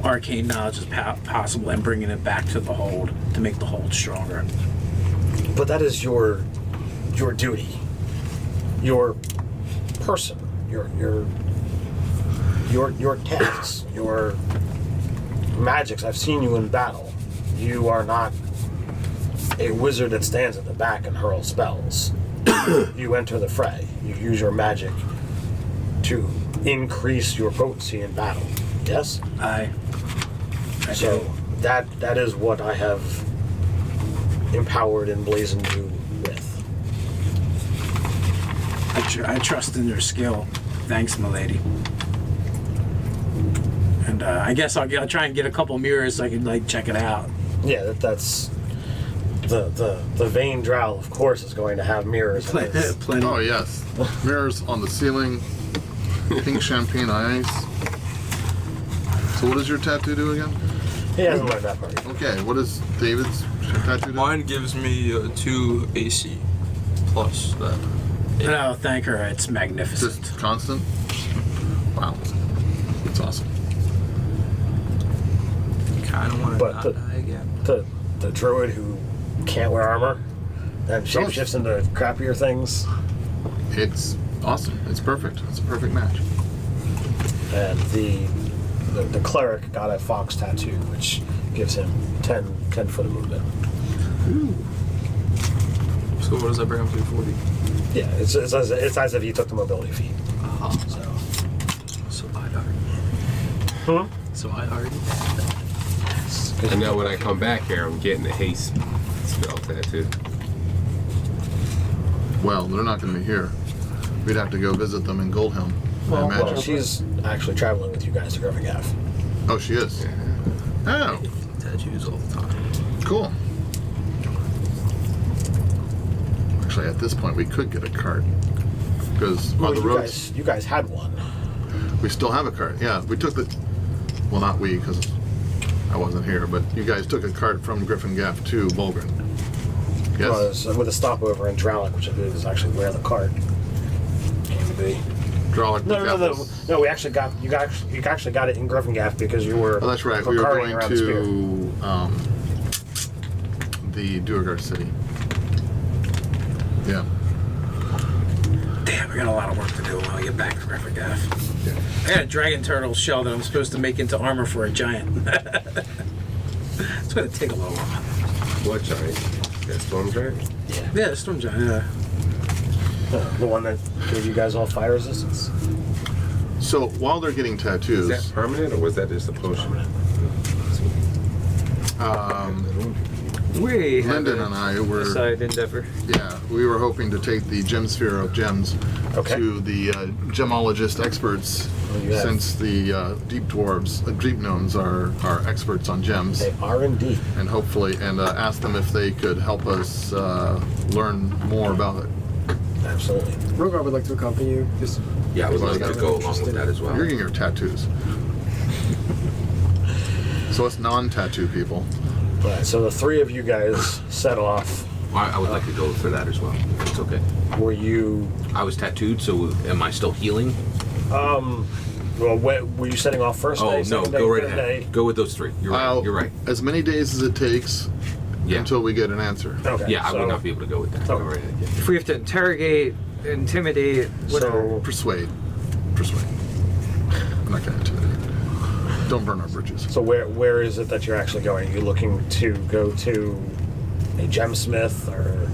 arcane knowledge as possible and bringing it back to the hold to make the hold stronger. But that is your duty, your person, your tasks, your magics. I've seen you in battle. You are not a wizard that stands at the back and hurls spells. You enter the fray. You use your magic to increase your potency in battle. Yes? I So do. that is what I have empowered and blazoned you with. I trust in your skill. Thanks, milady. And I guess I'll try and get a couple mirrors so I can check it out. Yeah, that's the vain drow, of course, is going to have mirrors. in his- Plenty. Oh yes, mirrors on the ceiling, pink champagne eyes. So what does your tattoo do again? He hasn't learned that part yet. Okay, what is David's tattoo do? Mine gives me 2 AC plus that. No, thank her. It's magnificent. Just constant? Wow. That's awesome. Kind of want to But not the- die again. The druid who can't wear armor and shapeshifts into crappier things, It's awesome. It's perfect. It's a perfect match. and the cleric got a fox tattoo, which gives him 10 foot of movement. So what does that bring up to? 40? Yeah, it's as if you took the mobility feat. So. So I'd already. Huh? So I'd already had that. And now when I come back here, I'm getting a haste spell tattoo. Well, they're not going to be here. We'd have to go visit them in Goldhelm. I Well, imagine. she's actually traveling with you guys to Griffin Gaff. Oh, she is. Oh, Tattoos all the time. cool. Actually, at this point, we could get a cart because on the roads you guys had one. we still have a cart. Yeah, we took the. Well, not we because I wasn't here, but you guys took a cart from Griffin Gaff to Bulgren. Yes. Was with a stopover in Dralic, which I believe is actually where the cart came to be. Hydraulic. No. We actually got you actually got it in Griffin Gaff because you were. Oh, that's right. We were carting going around the spear. to the Duergar city. Yeah. Damn, I got a lot of work to do when I get back to Griffin Gaff. I got a dragon turtle shell that I'm supposed to make into armor for a giant. It's gonna take a little while. What giant? That storm giant? Yeah, the storm giant. Yeah. The one that gave you guys all fire resistance. So while they're getting tattoos, Is that permanent or was that just a potion? We have Lyndon and I a were, side endeavor. yeah, we were hoping to take the gem sphere of gems Okay. to the gemologist experts, you have- since the deep dwarves, deep gnomes are experts on gems, They are indeed. and hopefully, and ask them if they could help us learn more about it. Absolutely. Rogar would like to accompany you. Just Yeah, I would Well, like to that's go along with that as well. You're getting your tattoos. So it's non-tattoo people. All right, so the three of you guys set off. I would like to go for that as well. If it's okay. Were you? I was tattooed, so am I still healing? Well, were you setting off first Oh day? no, second day, go right third ahead. day? Go with those three. You're right. You're right. As many days as it takes Yeah. until we get an answer. Okay. Yeah, I so, would not be able to go with that. Oh. Go right ahead. Yeah. If we have to interrogate, intimidate, whatever. So Persuade. I'm not going to intimidate. Don't burn our bridges. So where is it that you're actually going? Are you looking to go to a gemsmith or?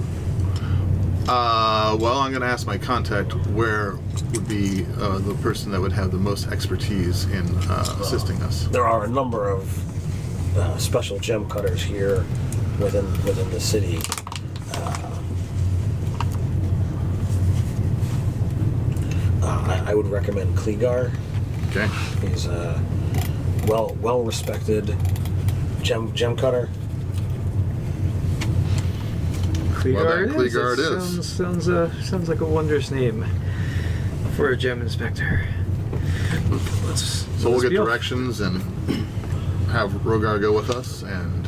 Well, I'm going to ask my contact where would be the person that would have the most expertise in assisting us. There are a number of special gem cutters here within the city. I would recommend Klegar. Okay. He's a well respected gem cutter. Klegar then, Klegar it is. Sounds like a wondrous name for a gem inspector. So we'll get be off. directions and have Rogar go with us and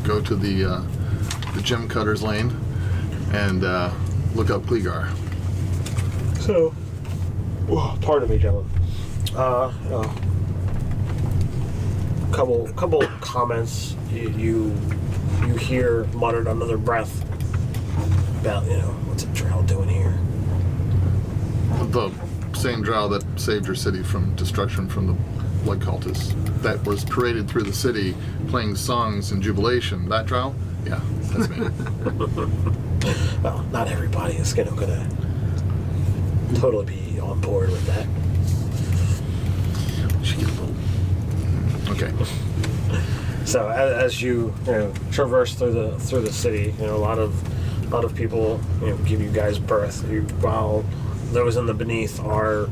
go to the gem cutters lane and look up Klegar. So, pardon me, gentlemen. Couple comments you hear muttered under their breath about what's a drow doing here. The same drow that saved your city from destruction from the blood cultists that was paraded through the city playing songs in jubilation. That drow? Yeah, that's me. Well, not everybody is gonna totally be on board with that. Okay. So as you traverse through the city, a lot of people give you guys birth. While those in the beneath are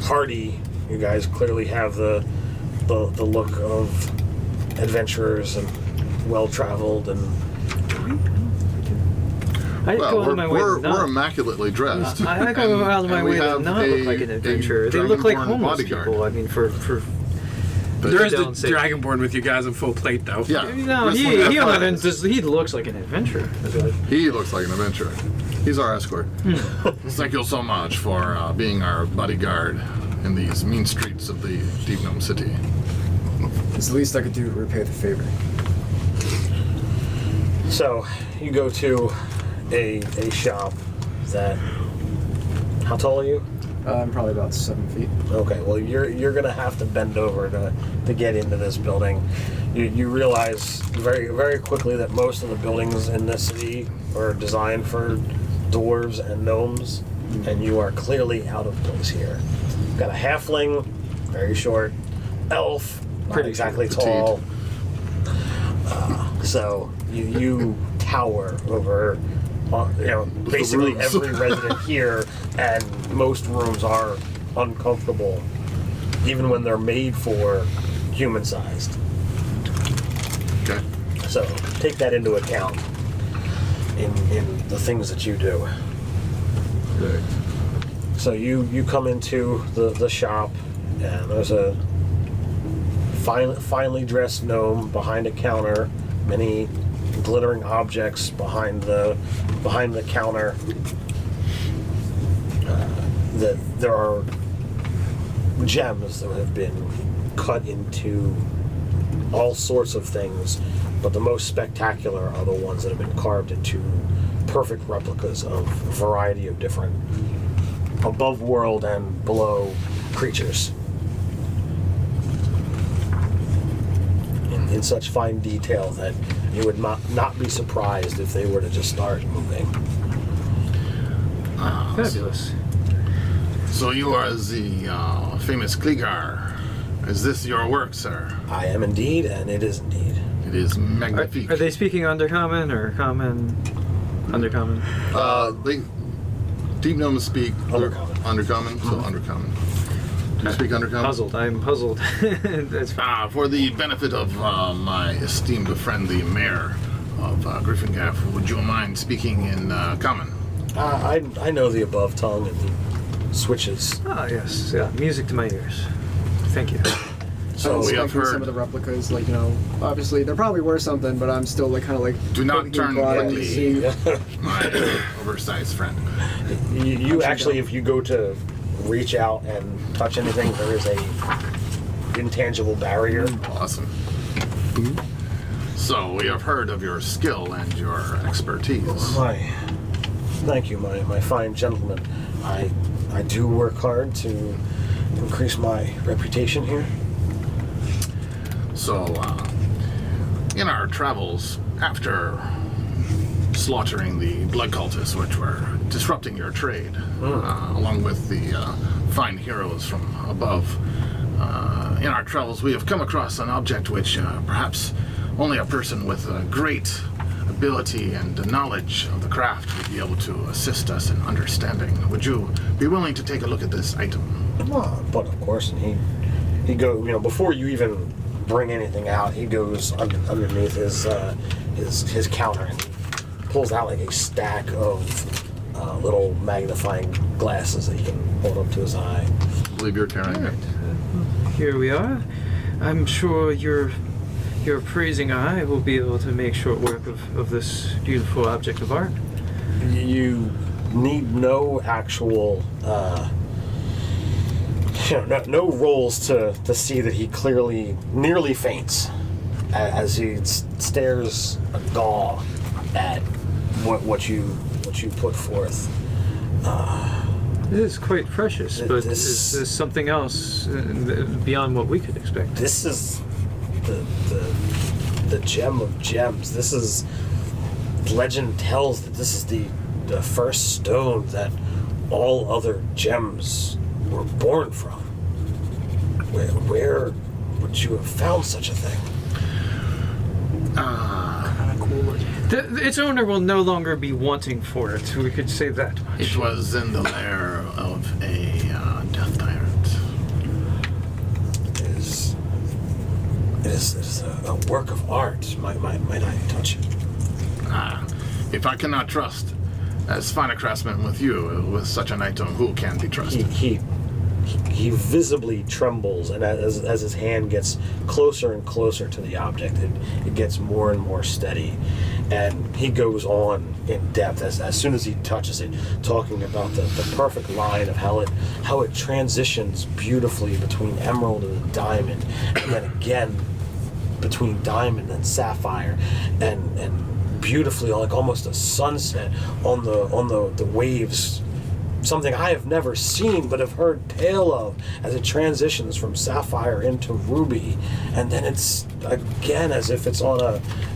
hardy, you guys clearly have the look of adventurers and well traveled and. I go out Well, of my way to we're not. immaculately dressed. I go out of my And we way to have not look like an a adventurer. They look like dragonborn homeless bodyguard. people. I mean, for There is the Don't say- Dragonborn with you guys in full plate, though. Yeah. no, This he one- on the other end, he looks like an adventurer. He looks like an adventurer. He's our escort. Thank you so much for being our bodyguard in these mean streets of the Deep Gnome City. it's the least I could do to repay the favor. So you go to a shop that. How tall are you? I'm probably about 7 feet. Okay, well you're gonna have to bend over to get into this building. You realize very very quickly that most of the buildings in this city are designed for dwarves and gnomes, and you are clearly out of place here. Got a halfling, very short, elf, not Pretty exactly petite. tall. So you tower over. Basically rooms. every resident here, and most rooms are uncomfortable, even when they're made for human-sized. Okay. So take that into account in the things that you do. So you come into the shop, and there's a finely dressed gnome behind a counter, many glittering objects behind the counter. That there are gems that have been cut into all sorts of things, but the most spectacular are the ones that have been carved into perfect replicas of a variety of different above world and below creatures. In such fine detail that you would not be surprised if they were to just start moving. Fabulous. So you are the famous Klegar. Is this your work, sir? I am indeed, and it is indeed. It is magnifique. Are they speaking Undercommon or Common? Undercommon. They deep gnomes speak Undercommon, so Undercommon. Do you speak Undercommon? Puzzled. I'm puzzled. That's fine. For the benefit of my esteemed friend, the mayor of Griffingaf, would you mind speaking in Common? I know the above tongue and he switches. Ah, yes. Yeah. Music to my ears. Thank you. So we have inspecting some heard. of the replicas, like, you know, obviously there probably were something, but I'm still like kind of like Do not poking turn and prodding to quickly. see. My oversized friend. You actually, if you go to reach out and touch anything, there is a intangible barrier. Awesome. So we have heard of your skill and your expertise. Thank you, my fine gentleman. I do work hard to increase my reputation here. So, in our travels, after slaughtering the blood cultists, which were disrupting your trade, along with the fine heroes from above, in our travels we have come across an object which perhaps only a person with a great ability and knowledge of the craft would be able to assist us in understanding. Would you be willing to take a look at this item? But of course, and he go, you know, before you even bring anything out, he goes underneath his counter and pulls out like a stack of little magnifying glasses that he can hold up to his eye. I believe you're carrying it. Here we are. I'm sure your appraising eye will be able to make short work of this beautiful object of art. You need no actual, no rolls to see that he clearly nearly faints as he stares awe at what you put forth. This is quite precious, but is this something else beyond what we could expect? This is the gem of gems. This is, legend tells that this is the first stone that all other gems were born from. Where would you have found such a thing? Its owner will no longer be wanting for it. We could say that much. It was in the lair of a death tyrant. It is a work of art. Might I touch it? If I cannot trust as fine a craftsman with you, with such an item, who can be trusted? He visibly trembles, and as his hand gets closer and closer to the object, it gets more and more steady. And he goes on in depth as soon as he touches it, talking about the perfect line of how it transitions beautifully between emerald and diamond, and then again between diamond and sapphire, and beautifully like almost a sunset on the waves. Something I have never seen but have heard tale of as it transitions from sapphire into ruby, and then it's again as if it's on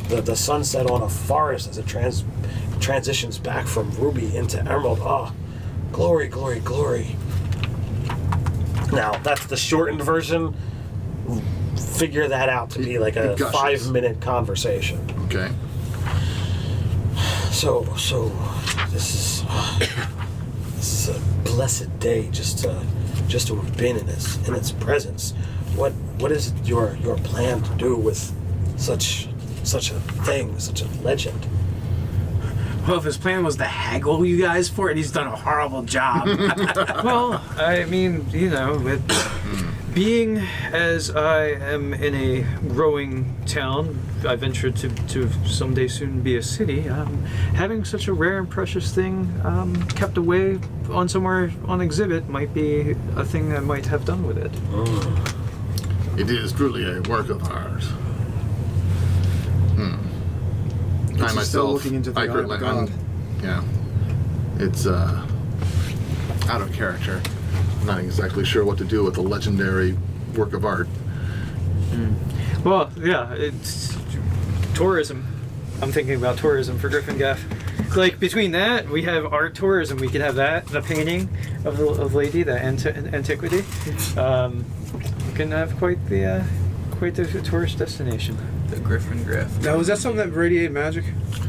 the sunset on a forest as it transitions back from ruby into emerald. Glory, glory, glory. Now that's the shortened version. Figure that out to be like a 5-minute conversation. Okay. So this is a blessed day just to have been in its presence. What is your plan to do with such a thing, such a legend? Well, if his plan was to haggle you guys for it, he's done a horrible job. Well, I mean, being as I am in a growing town, I venture to someday soon be a city. Having such a rare and precious thing kept away on somewhere on exhibit might be a thing I might have done with it. It is truly a work of art. I She's myself, still looking into the eye of God. Yeah, it's out of character. I'm not exactly sure what to do with a legendary work of art. Well, yeah, it's tourism. I'm thinking about tourism for Griffingaf. Like between that, we have art tourism. We could have that, the painting of Lady, the antiquity. We can have quite quite the tourist destination. The Griffin Graph. Now, is that something that radiate magic?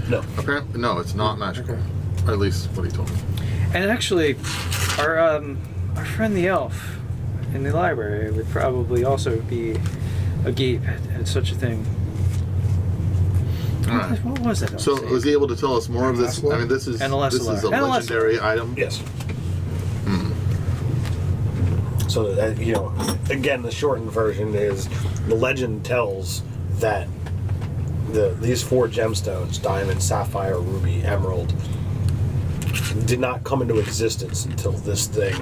No. Apparently, no, it's not magical. Or at least what he told me. And actually, our friend the elf in the library would probably also be agape at such a thing. All right. What was it? So, was he able to tell us more of this? I mean, this is a legendary item. Yes. So, again, the shortened version is the legend tells that these 4 gemstones, diamond, sapphire, ruby, emerald, did not come into existence until this thing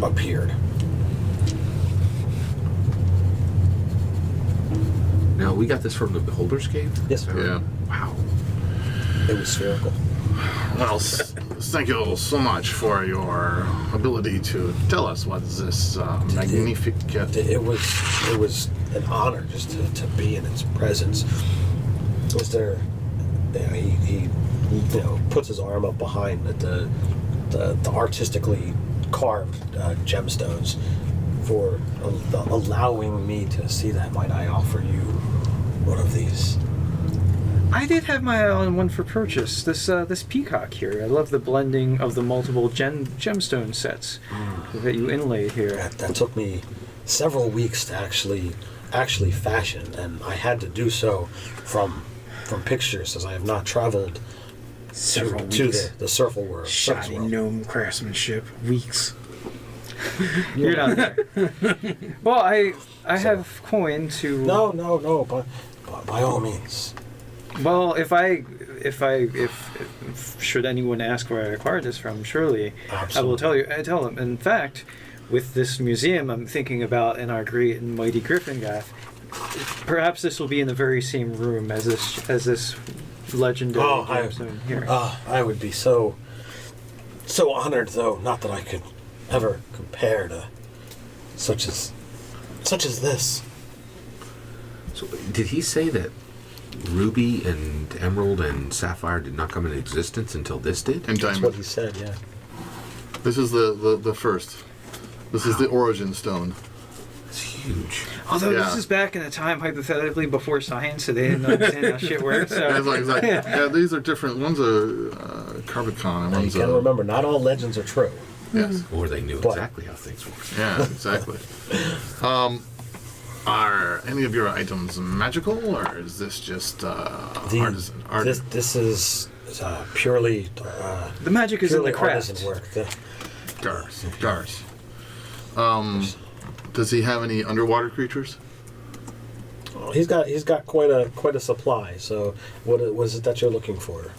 appeared. Now, we got this from the Beholder's Cave? Yes, sir. Yeah. Wow. It was spherical. Well, thank you so much for your ability to tell us what this magnificent. It was an honor just to be in its presence. Was there? He puts his arm up behind the artistically carved gemstones for allowing me to see that. Might I offer you one of these? I did have my eye on one for purchase. This peacock here. I love the blending of the multiple gemstone sets that you inlaid here. That took me several weeks to actually fashion, and I had to do so from pictures, as I have not traveled Several to weeks. the surface world. Shoddy gnome craftsmanship. Weeks. You're not there. Well, I have coin to. No, but by all means. Well, if should anyone ask where I acquired this from, surely I will tell you. I tell them. In fact, with this museum I'm thinking about in our great and mighty Gryffindor, perhaps this will be in the very same room as this legendary gemstone here. I would be so honored, though. Not that I could ever compare to such as this. So, did he say that ruby and emerald and sapphire did not come into existence until this did? And That's what diamond. he said. Yeah. This is the first. This is the origin stone. It's huge. Although Yeah. this is back in a time, hypothetically, before science, so they didn't understand how shit works. So. It's like, yeah, these are different. One's a Carbicon, and Now, you one's gotta a remember, not all legends are true. yes. Or they knew But- exactly how things worked. Yeah, exactly. Are any of your items magical, or is this just artisan? This is purely The magic is in purely the craft. artisan work. Gars. Does he have any underwater creatures? He's got quite a supply. So what is it that you're looking for?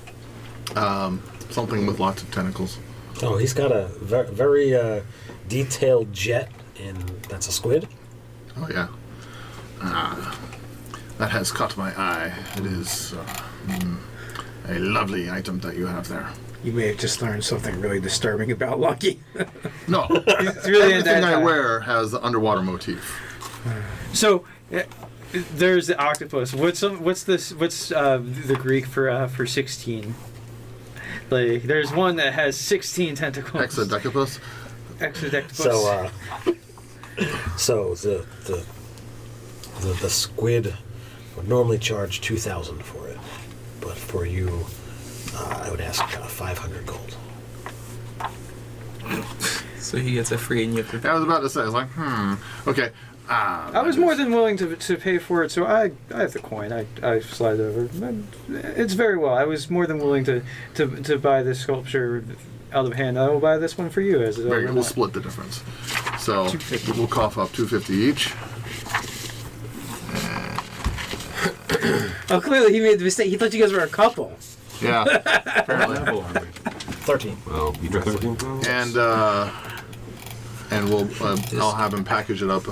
Something with lots of tentacles. Oh, he's got a very detailed jet, that's a squid. Oh yeah. That has caught my eye. It is a lovely item that you have there. You may have just learned something really disturbing about Lucky. No, It's really in that everything I time. wear has the underwater motif. So there's the octopus. What's the Greek for 16? Like, there's one that has 16 tentacles. Hexadecapus. Hexadecapus. So the squid would normally charge 2,000 for it, but for you, I would ask 500 gold. So he gets a free and you have to. I was about to say, I was like, okay. I was more than willing to pay for it, so I have the coin. I slide it over. It's very well. I was more than willing to buy this sculpture out of hand. I will buy this one for you. Very good. We'll split the difference. So we'll cough up 250 each. Oh, clearly he made the mistake. He thought you guys were a couple. Yeah, apparently. Level are we? 13. Well, you dress like And we'll I'll have him package it up.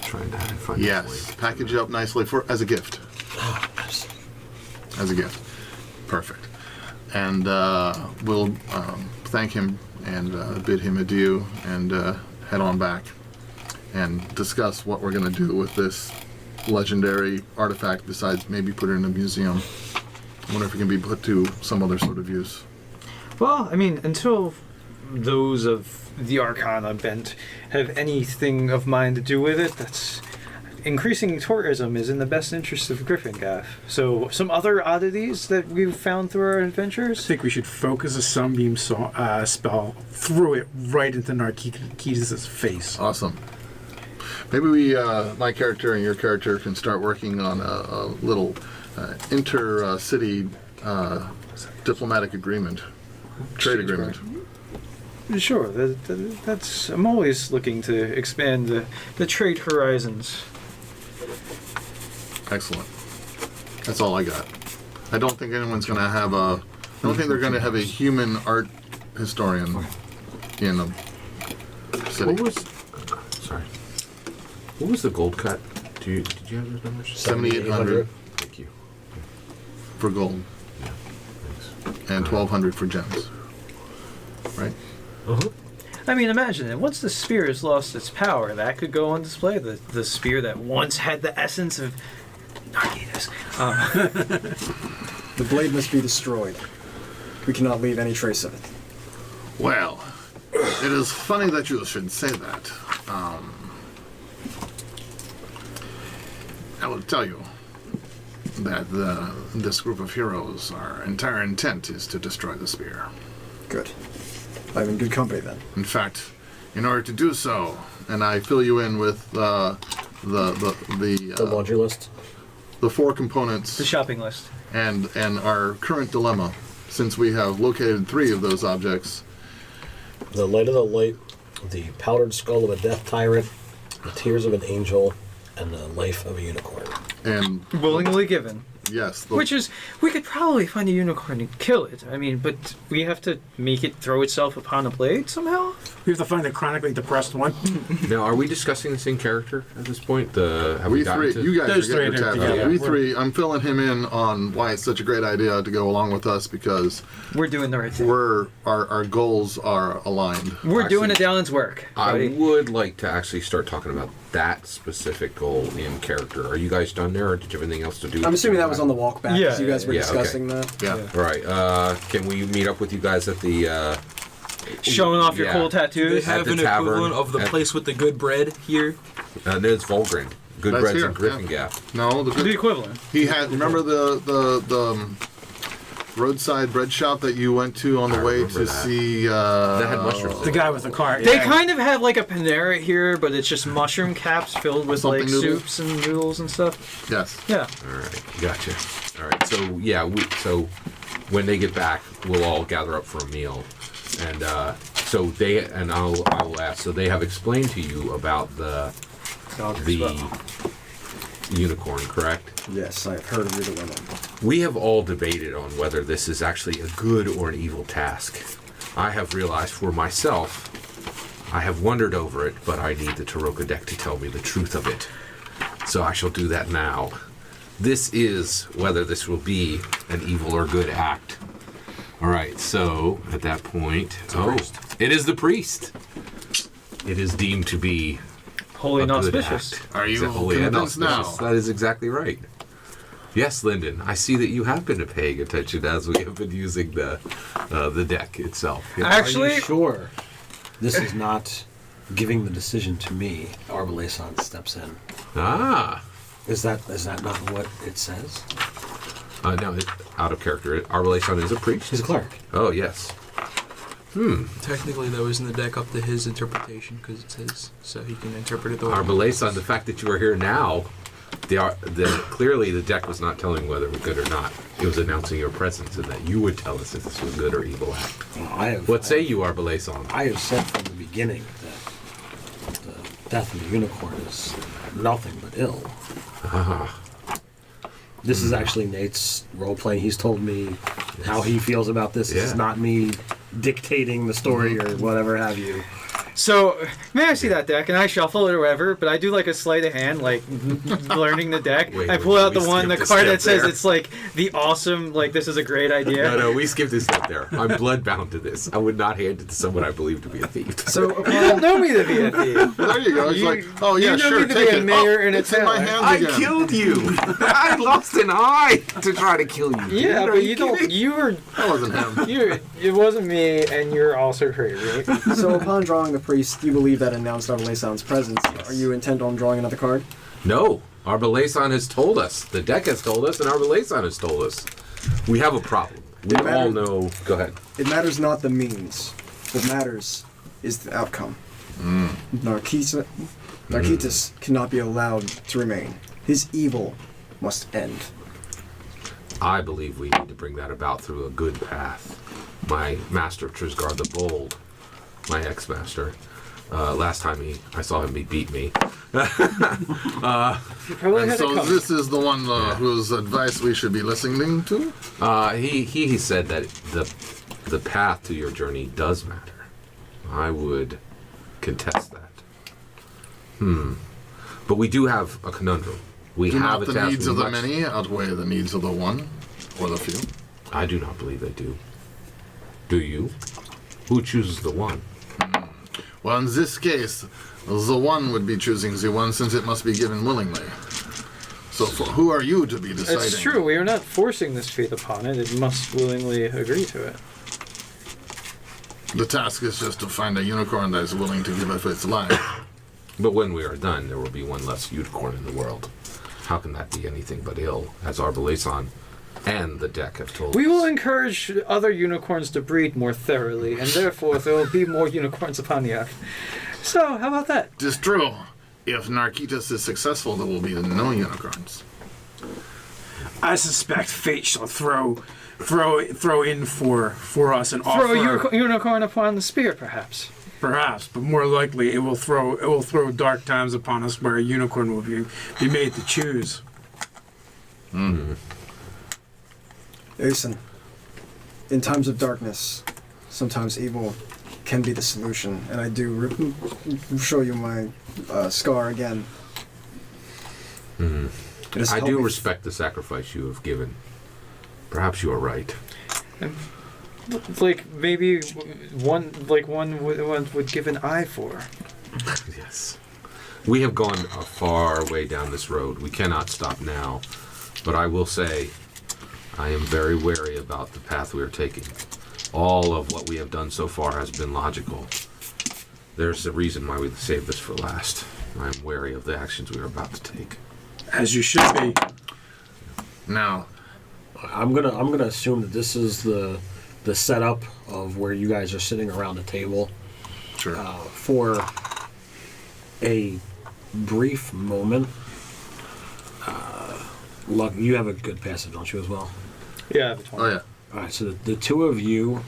trying to find this Yes, link. package it up nicely as a gift. Oh, yes. As a gift. Perfect. And we'll thank him and bid him adieu and head on back and discuss what we're going to do with this legendary artifact besides maybe put it in a museum. I wonder if it can be put to some other sort of use. Well, I mean, until those of the Arcana bent have anything of mine to do with it, increasing tourism is in the best interest of Griffingaff. So, some other oddities that we've found through our I adventures? think we should focus a sunbeam spell, throw it right into Narcissus' face. Awesome. Maybe we, my character and your character, can start working on a little inter-city diplomatic agreement, trade agreement. Sure, that's. I'm always looking to expand the trade horizons. Excellent. That's all I got. I don't think anyone's going to have I don't think they're going to have a human art historian in a city. What was the gold cut? Did you have those numbers? 7,800 Thank you. for gold. Yeah, thanks. And 1,200 for gems. Right? I mean, imagine it. Once the spear has lost its power, that could go on display. The spear that once had the essence of Narcissus. The blade must be destroyed. We cannot leave any trace of it. Well, it is funny that you should say that. I will tell you that this group of heroes, our entire intent is to destroy the spear. Good. I'm in good company then. In fact, in order to do so, and I fill you in with the laundry list. the four components The shopping list. and our current dilemma, since we have located 3 of those objects. The light of the light, the powdered skull of a death tyrant, the tears of an angel, and the life of a unicorn. And Willingly given. yes, Which is, we could probably find a unicorn and kill it. I mean, but we have to make it throw itself upon a blade somehow? We have to find the chronically depressed one. Now, are we discussing the same character at this point? Have we gotten 3, to- you guys Those are getting three your are- tattoo. yeah, We we're- 3, I'm filling him in on why it's such a great idea to go along with us, because We're doing the right thing. our goals are aligned. We're doing Actually, Adalyn's work. I buddy. would like to actually start talking about that specific goal in character. Are you guys done there, or did you have anything else to do? I'm assuming that was on the walk back, Yeah, because you guys were yeah, discussing that. Yeah. All right. Can we meet up with you guys at the? Showing off your yeah. cool They tattoos. have the an tavern, equivalent of the at- place with the good bread here. There's Volgren. Good That's breads here, and Griffin Gap. No, The equivalent. he had. Remember the roadside bread shop that you went to on the I way remember to that. see? That had mushrooms. The guy with the cart. They yeah. kind of have like a Panera here, but it's just mushroom caps filled with Something like noodle? soups and noodles and stuff. Yes. Yeah. All right, gotcha. All right, so yeah, so when they get back, we'll all gather up for a meal, and I will ask. So they have explained to you about the unicorn, correct? Yes, I have heard of your dilemma. We have all debated on whether this is actually a good or an evil task. I have realized for myself, I have wondered over it, but I need the Taroka deck to tell me the truth of it. So I shall do that now. This is whether this will be an evil or good act. All right, so at that point, it is the priest. It is deemed to be Holy a and good auspicious. act. Are you Holy and convinced now? auspicious. That is exactly right. Yes, Lyndon, I see that you have been paying attention as we have been using the deck itself. Yes. Actually, Are you sure this is not giving the decision to me? Arbalason steps in. Ah. Is that not what it says? No, out of character. Arbalason is a priest. He's a cleric. Oh, yes. Technically, that was in the deck up to his interpretation because it's his, so he can interpret it the way. Arbalason, the fact that you are here now, clearly the deck was not telling whether it was good or not. It was announcing your presence and that you would tell us if this was a good or evil act. What say you, Arbalason? I have said from the beginning that the death of the unicorn is nothing but ill. This is actually Nate's role playing. He's told me how he feels about this. This is Yeah. not me dictating the story or whatever have you. so may I see that deck? And I shuffle it or whatever, but I do like a sleight of hand, like learning the deck. Wait, I pull out we the one, the skipped a card step that says there. it's like the awesome, like this is a great idea. No, we skipped this step there. I'm bloodbound to this. I would not hand it to someone I believe to be a thief. So You don't know me to be a thief. There you go. He's You- like, oh yeah, you know sure, me to take be a it. mayor Oh, and a it's in my tailor. hands I again. killed you. I lost an eye to try to kill you. Yeah, dude. Are but you don't. kidding? You were. That wasn't him. You. It wasn't me, and you're also crazy. So upon drawing the priest, you believe that announced Arbalason's presence. Are you intent on drawing another card? No, Arbalason has told us. The deck has told us, and Arbalason has told us. We have a problem. We all know. Go ahead. It matters not the means. What matters is the outcome. Narquitas cannot be allowed to remain. His evil must end. I believe we need to bring that about through a good path. My master, Trisgard the Bold, my ex-master, last time I saw him, he beat me. Probably And had so it this is the one whose advice we should be listening to? He said that the path to your journey does matter. I would contest that. But we do have a conundrum. We Do have not a the task needs we of the must- many outweigh the needs of the one or the few? I do not believe they do. Do you? Who chooses the one? Well, in this case, the one would be choosing the one since it must be given willingly. So who are you to be deciding? It's true. We are not forcing this faith upon it. It must willingly agree to it. The task is just to find a unicorn that is willing to give up its life. But when we are done, there will be one less unicorn in the world. How can that be anything but ill, as Arbalason and the deck have told We us? will encourage other unicorns to breed more thoroughly, and therefore there will be more unicorns upon the earth. So, how about that? It is true. If Narquitas is successful, there will be no unicorns. I suspect fate shall throw in for us and Throw offer a unicorn upon the spear, perhaps. perhaps, but more likely it will throw dark times upon us where a unicorn will be made to choose. Aeson, in times of darkness, sometimes evil can be the solution, and I do show you my scar again. It has I helped do me respect the sacrifice you have given. Perhaps you are right. Like maybe one would give an eye for. Yes. We have gone a far way down this road. We cannot stop now. But I will say, I am very wary about the path we are taking. All of what we have done so far has been logical. There's a reason why we saved this for last. I am wary of the actions we are about to take. As you should be. Now, I'm gonna assume that this is the setup of where you guys are sitting around the table. sure. For a brief moment. Luck, you have a good passive, don't you, as well? Yeah. Oh, yeah. All right, so the two of you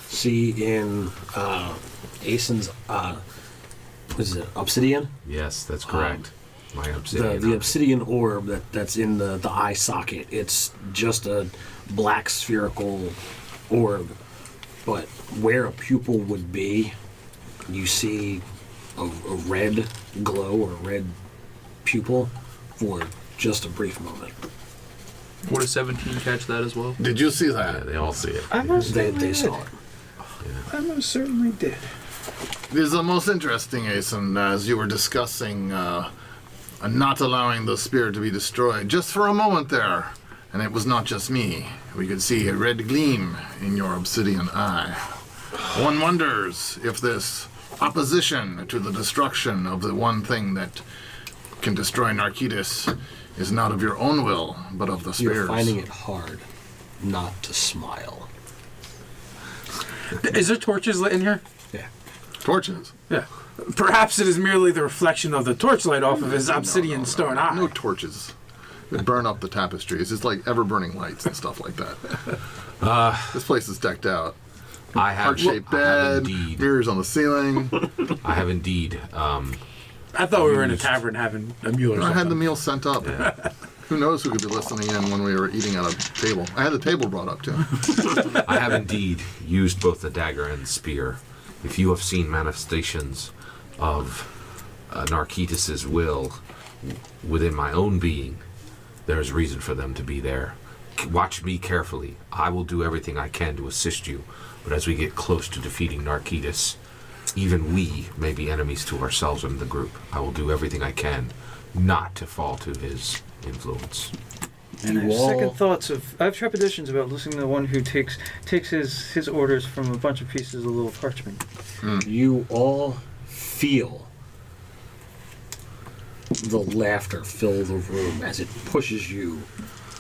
see in Aeson's, what is it, obsidian? Yes, that's correct. My obsidian. The obsidian orb that's in the eye socket. It's just a black spherical orb, but where a pupil would be, you see a red glow or red pupil for just a brief moment. Would a 17 catch that as well? Did you see Yeah, that? they all see it. I most They certainly saw did. it. I most certainly did. It is the most interesting, Aeson, as you were discussing not allowing the spear to be destroyed. Just for a moment there, and it was not just me. We could see a red gleam in your obsidian eye. One wonders if this opposition to the destruction of the one thing that can destroy Narquitas is not of your own will, but of the spear's. You're finding it hard not to smile. Is there torches lit in here? Yeah. Torches? Yeah. Perhaps it is merely the reflection of the torchlight off of his obsidian stone eye. No torches. They burn up the tapestries. It's like ever-burning lights and stuff like that. This place is decked out. I have, Heart-shaped I have bed, indeed. mirrors on the ceiling. I have indeed. I thought we were in a tavern having a meal or I something. had the meal sent up. Who knows who could be listening in when we were eating at a table. I had the table brought up too. I have indeed used both the dagger and the spear. If you have seen manifestations of Narquitas' will within my own being, there's reason for them to be there. Watch me carefully. I will do everything I can to assist you, but as we get close to defeating Narquitas, even we may be enemies to ourselves in the group. I will do everything I can not to fall to his influence. And I You have all, second thoughts of. I have trepidations about listening to the one who takes his orders from a bunch of pieces of little parchment. you all feel the laughter fill the room as it pushes you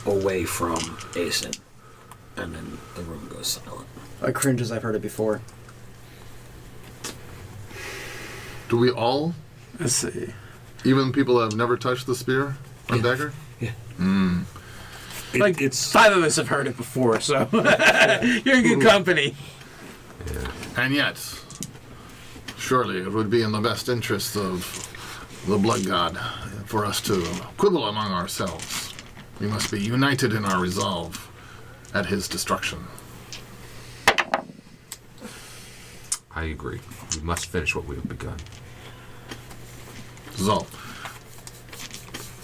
away from Asen. And then the room goes silent. I cringe as I've heard it before. Do we all, Let's see. even people that have never touched the spear or dagger? Yeah. It's 5 of us have heard it before, so you're in good company. And yet, surely it would be in the best interest of the Blood God for us to quibble among ourselves. We must be united in our resolve at his destruction. I agree. We must finish what we have begun. So,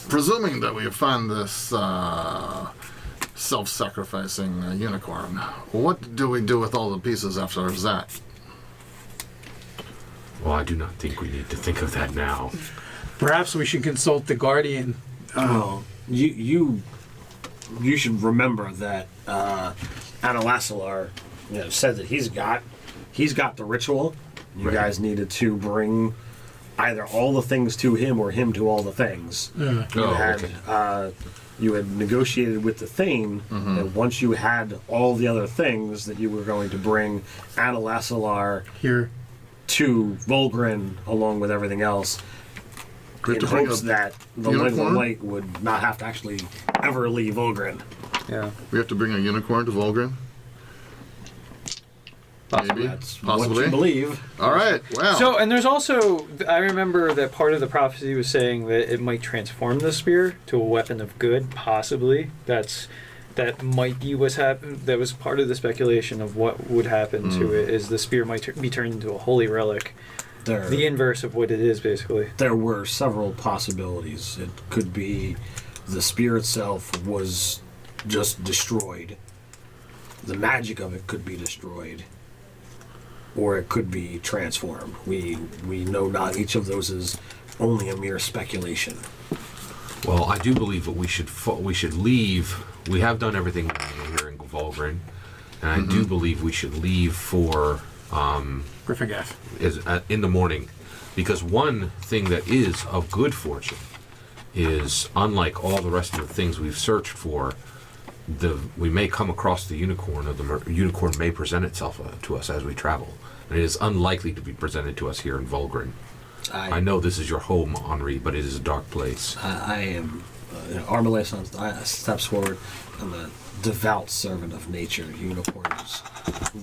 presuming that we find this self-sacrificing unicorn, what do we do with all the pieces after that? Well, I do not think we need to think of that now. Perhaps we should consult the Guardian. Well, you should remember that Analasalar, said that he's got the ritual. You guys needed to bring either all the things to him or him to all the things. You had negotiated with the Thane, and once you had all the other things, that you were going to bring Analasalar Here. to Volgren along with everything else, in hopes that the Light of the Light would not have to actually ever leave Volgren. Yeah. We have to bring a unicorn to Volgren? Maybe. That's Possibly. what you believe. All right. Well. So, and there's also, I remember that part of the prophecy was saying that it might transform the spear to a weapon of good, possibly. That might be what's happened. That was part of the speculation of what would happen to it, is the spear might be turned into a holy relic. The inverse of what it is, basically. There were several possibilities. It could be the spear itself was just destroyed. The magic of it could be destroyed. Or it could be transformed. We know not each of those is only a mere speculation. Well, I do believe that we should leave. We have done everything here in Volgren, and I do believe we should leave for Griffingaff. In the morning, because one thing that is of good fortune is, unlike all the rest of the things we've searched for, we may come across the unicorn, or the unicorn may present itself to us as we travel. And it is unlikely to be presented to us here in Volgren. I know this is your home, Henri, but it is a dark place. I am. Armalais steps forward. I'm a devout servant of nature. Unicorns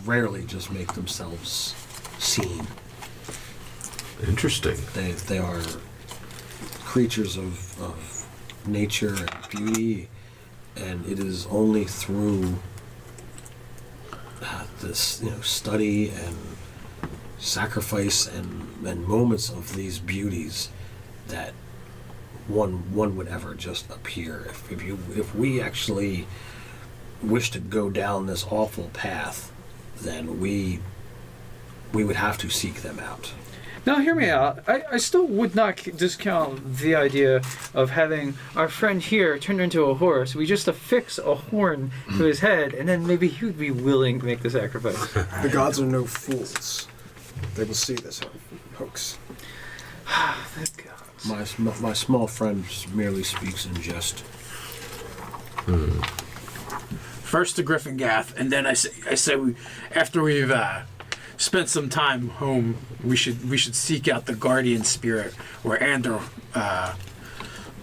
rarely just make themselves seen. Interesting. They are creatures of nature and beauty, and it is only through this study and sacrifice and moments of these beauties that one would ever just appear. If we actually wish to go down this awful path, then we would have to seek them out. Now, hear me out. I still would not discount the idea of having our friend here turned into a horse. We just affix a horn to his head, and then maybe he would be willing to make the sacrifice. The gods are no fools. They will see this hoax. The gods. My small friend merely speaks in jest. First to Griffingaff, and then I say after we've spent some time home, we should seek out the guardian spirit, where Ander,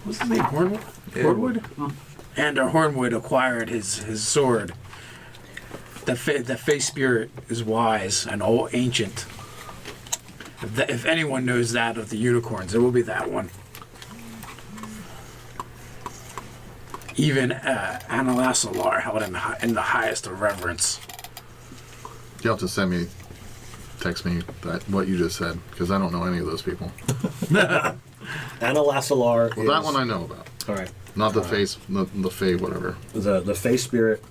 what's his name, Hornwood? Ander Hornwood acquired his sword. The Fey spirit is wise and all ancient. If anyone knows that of the unicorns, it will be that one. Even Analasalar held in the highest of reverence. You'll have to text me what you just said, because I don't know any of those people. Analasalar Well, that one I know about. All right. Not the face, the Fae, whatever. The Fey spirit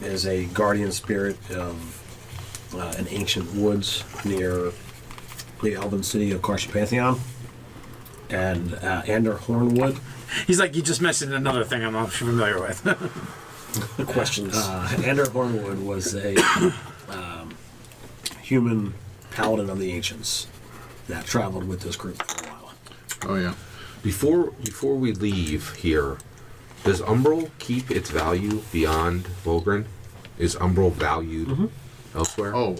is a guardian spirit of an ancient woods near the elven city of Carshipantheon. And Ander Hornwood. He's like, you just mentioned another thing I'm not familiar with. Questions. Ander Hornwood was a human paladin of the ancients that traveled with this group for a while. Oh, yeah. Before we leave here, does Umbral keep its value beyond Volgren? Is Umbral valued elsewhere? Oh,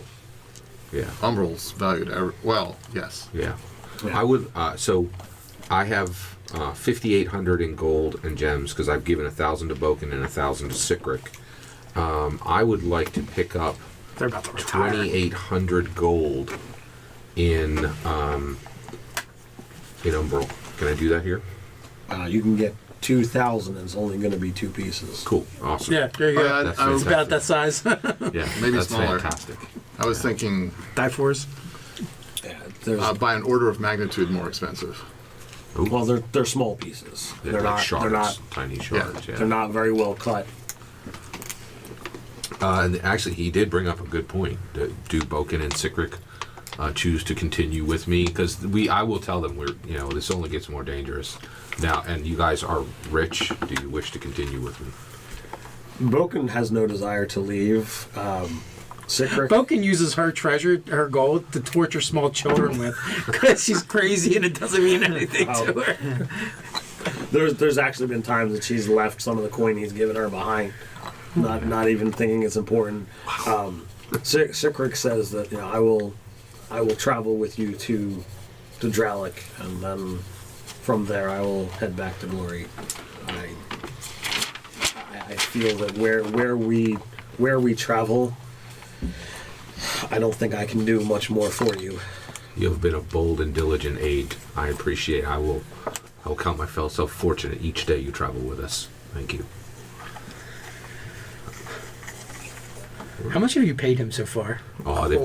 Yeah. Umbral's valued. Well, yes. Yeah. I would. So, I have 5,800 in gold and gems because I've given 1,000 to Boken and 1,000 to Sikrik. I would like to pick up They're about to retire. 2,800 gold in Umbral. Can I do that here? You can get 2,000 and it's only going to be 2 pieces. Cool. Awesome. Yeah, there you go. That's I was It's about that size. Yeah. Maybe that's smaller. fantastic. I was thinking Die fours. Yeah, there's, by an order of magnitude more expensive. well, they're small pieces. They're like shards, They're not. tiny shards. Yeah. They're not very well cut. And actually, he did bring up a good point. Do Boken and Sikrik choose to continue with me? Because I will tell them this only gets more dangerous now. And you guys are rich. Do you wish to continue with me? Boken has no desire to leave. Sikrik. Boken uses her treasure, her gold, to torture small children with because she's crazy and it doesn't mean anything to her. There's actually been times that she's left some of the coin he's given her behind, not even thinking it's important. Sikrik says that I will travel with you to Dralik, and then from there I will head back to Glory. I feel that where we travel, I don't think I can do much more for you. You have been a bold and diligent aide. I appreciate. I will count myself fortunate each day you travel with us. Thank you. How much have you paid him so far? Oh, they've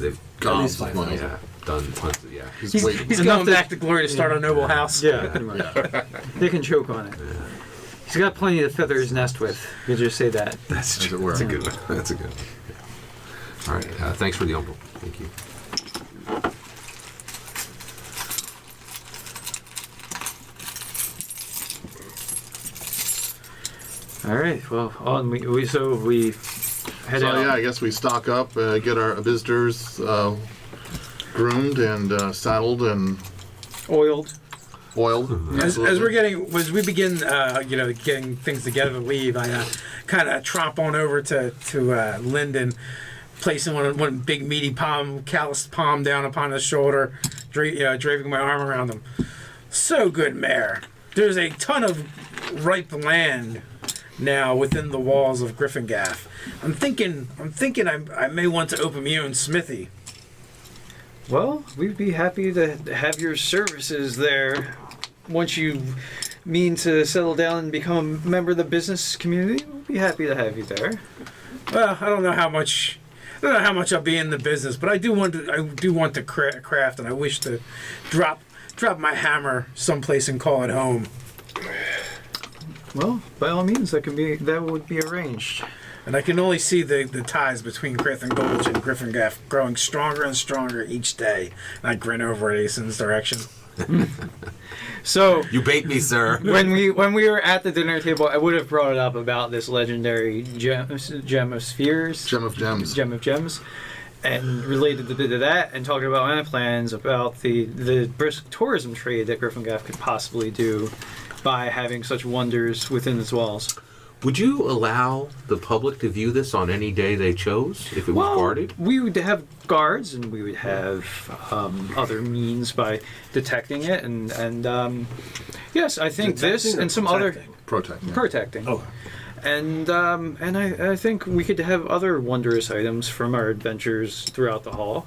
they've Gobs of money. done tons of, yeah. He's He's waiting. going back to Glory to start a noble house. Yeah, pretty much. They can choke on it. He's got plenty to feather his nest with. You just say that. That's As it were. That's a good one. That's a good one. Yeah. All right. Thanks for the umbral. Thank you. All right. Well, on we head So out. yeah, I guess we stock up, get our visitors groomed and saddled and Oiled. oiled. As we begin, getting things together to leave, I kind of tromp on over to Lyndon, placing one big meaty calloused palm down upon his shoulder, draping my arm around him. So good, Mayor. There's a ton of ripe land now within the walls of Griffingaff. I'm thinking I may want to open my own smithy. Well, we'd be happy to have your services there. Once you mean to settle down and become a member of the business community, we'll be happy to have you there. Well, I don't know how much I'll be in the business, but I do want to craft, and I wish to drop my hammer someplace and call it home. Well, by all means, that would be arranged. And I can only see the ties between Grith and Gulch and Griffingaff growing stronger and stronger each day. And I grin over at Aeson's direction. So You bait me, sir. when we were at the dinner table, I would have brought it up about this legendary gem of spheres, Gem of gems. gem of gems, and related a bit to that, and talking about my plans about the brisk tourism trade that Griffingaff could possibly do by having such wonders within its walls. Would you allow the public to view this on any day they chose if it was guarded? We would have guards, and we would have other means by detecting it, and yes, I think this Detecting or and some protecting? Protecting. protecting. Oh, And I think we could have other wondrous items from our adventures throughout the hall.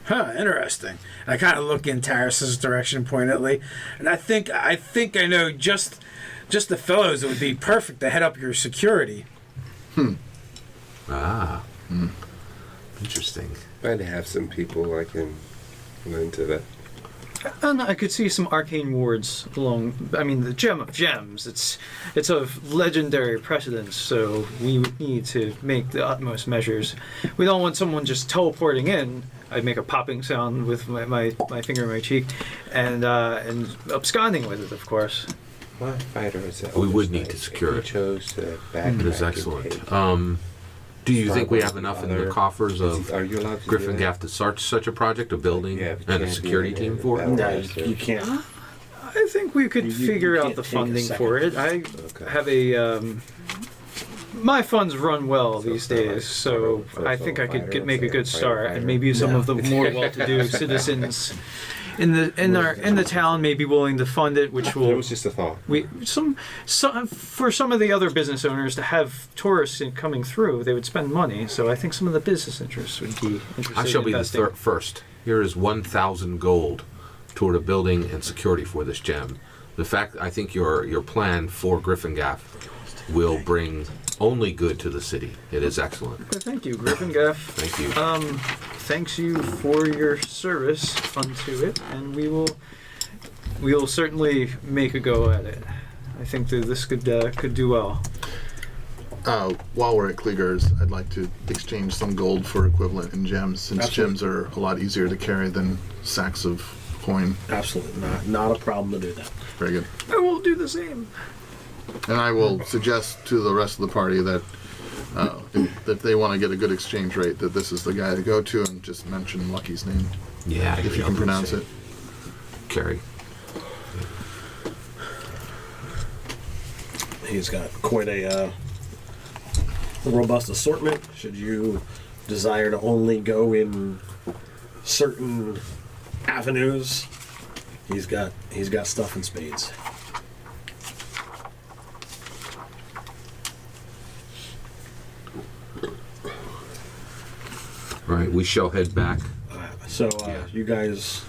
Huh, interesting. I kind of look in Tarras's direction pointedly, and I think I know just the fellows that would be perfect to head up your security. Interesting. I'd have some people I can lend to that. And I could see some arcane wards along. I mean, the gem of gems. It's of legendary precedence, so we would need to make the utmost measures. We don't want someone just teleporting in. I'd make a popping sound with my finger in my cheek, and absconding with it, of course. My fighter is We would need to secure it. chose to back It is excellent. Do you think we have enough in the coffers of Are you allowed to Griffingaff to start such a project, a building Yeah, and a security team for it? no, you can't. I think we could You figure out can't the take a funding second. for it. I have a. My funds run well these days, so I think I could make a good start, and maybe some of the more well-to-do citizens in the town may be willing to fund it, which It will was just a thought. for some of the other business owners to have tourists coming through, they would spend money. So I think some of the business interests would be interested. I shall in be the investing. first. Here is 1,000 gold toward a building and security for this gem. The fact I think your plan for Griffingaff will bring only good to the city. It is excellent. Okay, thank you, Griffingaff. Thank you. Thanks you for your service unto it, and we will certainly make a go at it. I think that this could do well. While we're at Kliger's, I'd like to exchange some gold for equivalent in gems, since Absolutely. gems are a lot easier to carry than sacks of coin. Absolutely not a problem to do that. Very good. I will do the same. And I will suggest to the rest of the party that if they want to get a good exchange rate, that this is the guy to go to, and just mention Lucky's name, Yeah, if you can pronounce it. Carry. He's got quite a robust assortment. Should you desire to only go in certain avenues, he's got stuff in spades. Right, we shall head back. So Yeah. you guys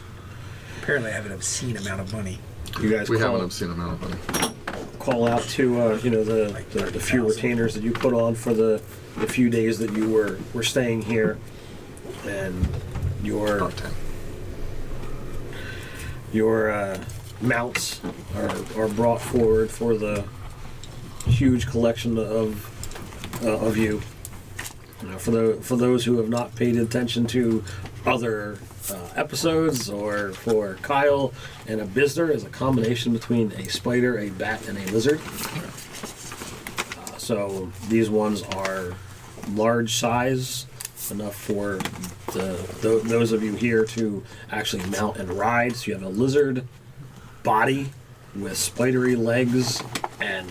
Apparently, I have an obscene amount of money. We have call, an obscene amount of money. call out to the few retainers that you put on for the few days that you were staying here, and your About 10. your mounts are brought forward for the huge collection of you. You know, for those who have not paid attention to other episodes, or for Kyle, and a Bizdar is a combination between a spider, a bat, and a lizard. So these ones are large size, enough for those of you here to actually mount and ride. So you have a lizard body with spidery legs and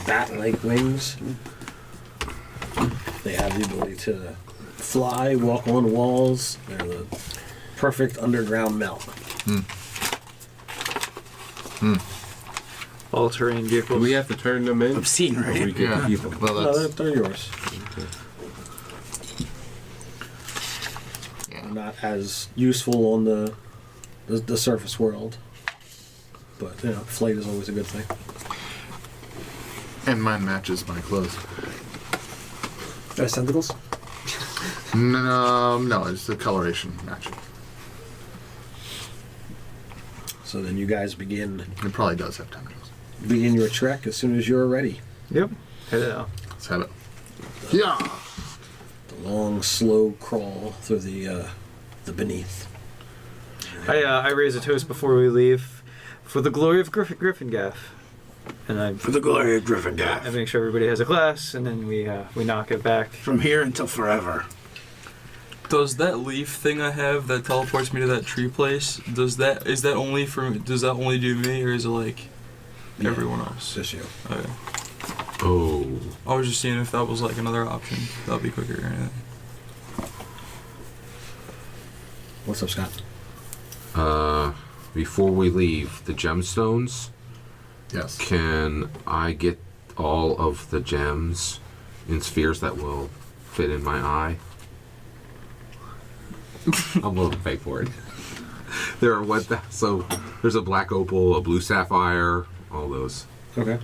bat-like wings. They have the ability to fly, walk on walls. They're the perfect underground mount. All-terrain Do vehicles. we have to turn them in? Obscene, Or we right? can keep them? Well, No, that's they're yours. yeah. They're not as useful on the surface world, but flight is always a good thing. And mine matches my clothes. Tentacles? No, it's the coloration matching. So then you guys begin It probably does have tentacles. your trek as soon as you're ready. Yep. Head out. Let's have it. Yeah. The long, slow crawl through the beneath. I raise a toast before we leave for the glory of Griffingaff, and For the glory of I Griffingaff. make sure everybody has a glass, and then we knock it back. From here until forever. Does that leaf thing I have that teleports me to that tree place? Does that only do me, or is it like everyone else? Just you. Okay. Oh, I was just seeing if that was like another option. That'd be quicker or anything. What's up, Scott? before we leave, the gemstones. Yes. Can I get all of the gems in spheres that will fit in my eye? I'm willing to pay for it. There are so there's a black opal, a blue sapphire, all those. Okay.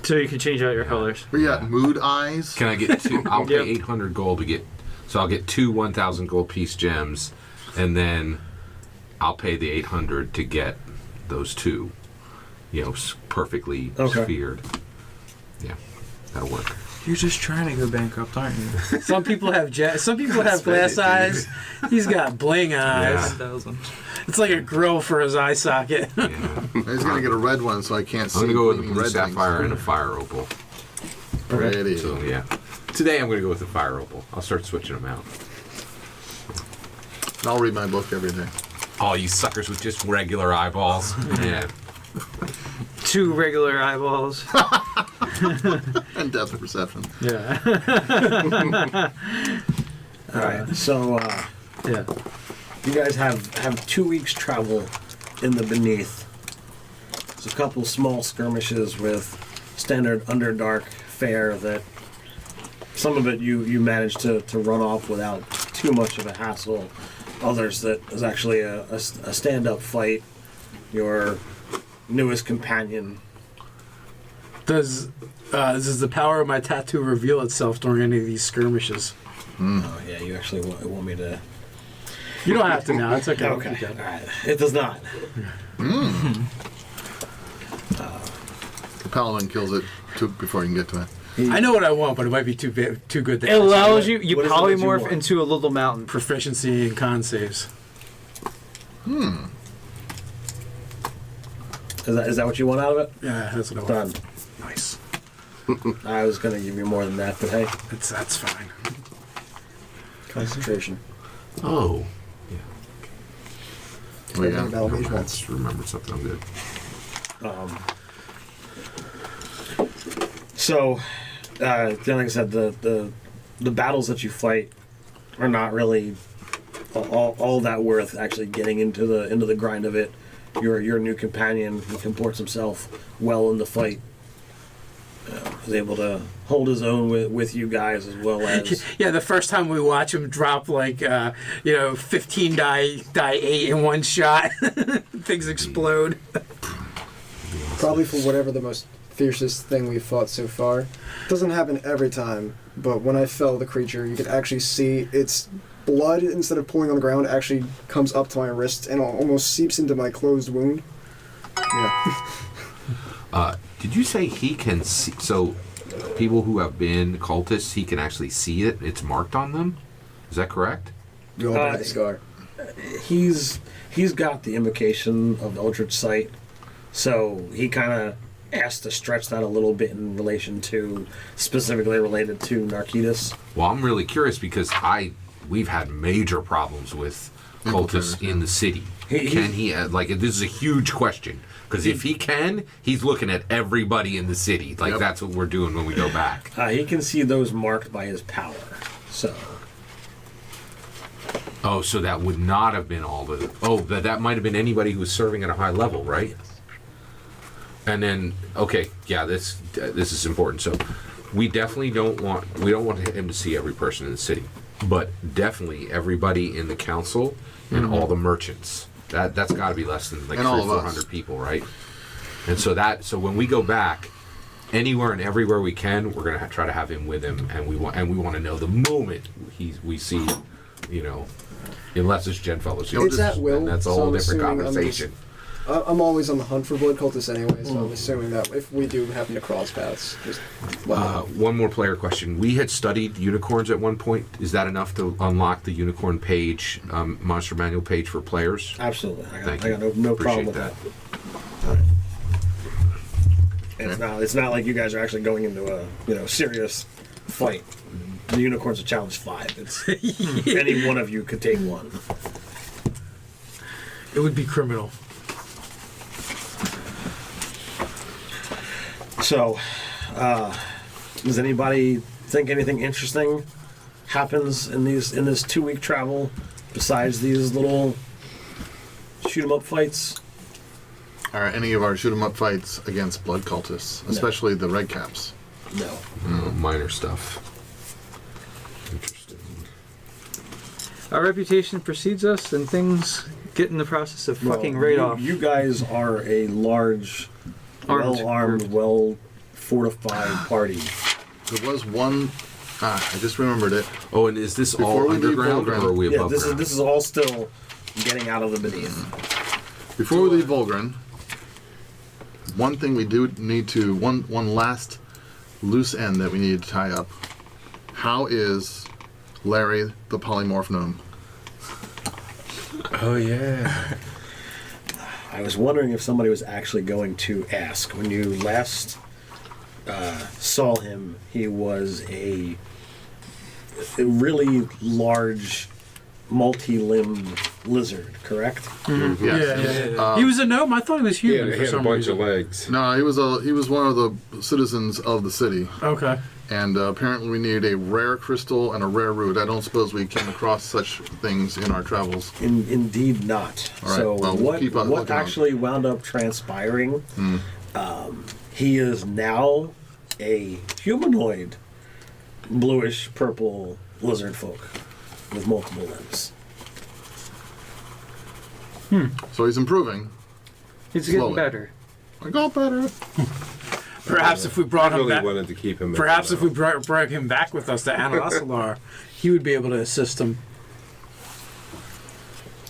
So you can change out your colors. We got mood eyes. Can I get two? I'll pay Yep. 800 gold to get. So I'll get two 1,000 gold piece gems, and then I'll pay the 800 to get those two. Perfectly Okay. sphered. Yeah, that'll work. You're just trying to go bankrupt, aren't you? Some people have some people have glass eyes. He's got bling eyes. Yeah. 1,000. It's like a grill for his eye socket. Yeah. He's gonna get a red one so I can't see. I'm gonna go with the gleaming blue red things. sapphire and a fire opal. Pretty. So yeah, today I'm gonna go with the fire opal. I'll start switching them out. I'll read my book every day. All you suckers with just regular eyeballs. Yeah. 2 regular eyeballs. And depth of perception. Yeah. All right. So Yeah. you guys have 2 weeks travel in the Beneath. There's a couple small skirmishes with standard Underdark fare that some of it you managed to run off without too much of a hassle. Others that is actually a stand-up fight. Your newest companion. Does the power of my tattoo reveal itself during any of these skirmishes? Oh yeah, you actually want me to. You don't have to now. It's okay. Okay. All right. It does not. The paladin kills it before you can get to it. I know what I want, but it might be too good to It allows you What is it that you polymorph want? into a little mountain. proficiency and con saves. Is that what you want out of it? Yeah, that's what I want. Done. Nice. I was gonna give you more than that, but hey, That's fine. Concentration. Oh. We got Battle mage I once. just remembered something. I'm good. So, like I said, the battles that you fight are not really all that worth actually getting into the grind of it. Your new companion, who comports himself well in the fight, is able to hold his own with you guys as well as. Yeah, the first time we watch him drop 15 die 8 in one shot, things explode. Probably for whatever the most fiercest thing we've fought so far. It doesn't happen every time, but when I fell the creature, you could actually see its blood, instead of pooling on the ground, actually comes up to my wrist and almost seeps into my closed wound. Yeah. Did you say he can see? So, people who have been cultists, he can actually see it. It's marked on them. Is that correct? You all by the scar. He's got the invocation of Eldritch Sight, so he kind of asked to stretch that a little bit in relation to, specifically related to Narcitus. Well, I'm really curious because we've had major problems with cultists in the city. Can he? This is a huge question. Because if he can, he's looking at everybody in the city. That's what we're doing when we go back. He can see those marked by his power. So. Oh, so that would not have been all the... Oh, that might have been anybody who was serving at a high level, right? And then, okay, yeah, this is important. So we definitely don't want him to see every person in the city. But definitely everybody in the council and all the merchants. That's got to be less than like 300 or 400 people, right? And so when we go back, anywhere and everywhere we can, we're gonna try to have him with him, and we want to know the moment we see, unless it's Gen Fellows. It's at will. And that's a so whole I'm different assuming conversation. I'm always on the hunt for blood cultists anyway, so I'm assuming that if we do happen to cross paths, just One more player question. We had studied unicorns at one point. Is that enough to unlock the unicorn page, monster manual page for players? Absolutely. I Thank got you. no problem Appreciate with that. It's not like you guys are actually going into a serious fight. The unicorn's a challenge 5. It's any one of you could take one. It would be criminal. So, does anybody think anything interesting happens in this 2-week travel besides these little shoot 'em up fights? Are any of our shoot 'em up fights against blood cultists, especially the red caps? No. Minor stuff. Interesting. Our reputation precedes us, and things get in the process of fucking Well, right off. You guys are a large, Armed well-armed, group. well-fortified party. There was one. I just remembered it. Oh, and is this Before all we leave underground, or Volgren- are we Yeah, above ground? this is all still getting out of the Beneath. Before we leave Volgren, one thing we do need to one last loose end that we need to tie up. How is Larry the polymorph gnome? Oh yeah. I was wondering if somebody was actually going to ask. When you last saw him, he was a really large, multi-limbed lizard, correct? Yes. He was a gnome. I thought he was human He for had a some bunch reason. of legs. No, he was one of the citizens of the city, Okay. and apparently we needed a rare crystal and a rare root. I don't suppose we came across such things in our travels. Indeed not. All right, So well, we'll keep on what looking on. actually wound up transpiring, he is now a humanoid bluish purple lizard folk with multiple limbs. So he's improving. It's getting Slowly. better. I got better. Perhaps if we brought I him really back, wanted to keep him. perhaps if we brought him back with us to Analasalar, he would be able to assist him.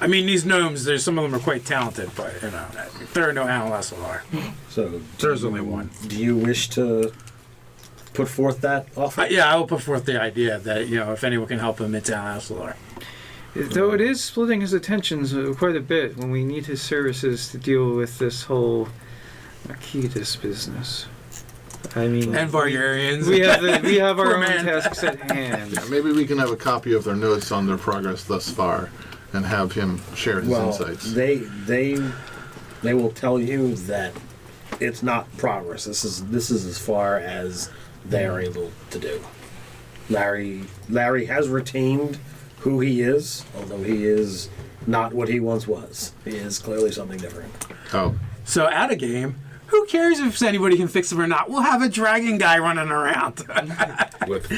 I mean, these gnomes, there's some of them are quite talented, but you know, there are no Analasalar. So There's only one. do you wish to put forth that offer? Yeah, I will put forth the idea that if anyone can help him, it's Analasalar. Though it is splitting his attentions quite a bit when we need his services to deal with this whole Arcadis business. I mean, And Vargarians. we have our Poor own man. tasks at hand. Yeah, maybe we can have a copy of their notes on their progress thus far, and have him share his Well, insights. they will tell you that it's not progress. This is as far as they are able to do. Larry has retained who he is, although he is not what he once was. He is clearly something different. Oh, So at a game, who cares if anybody can fix him or not? We'll have a dragon guy running around. with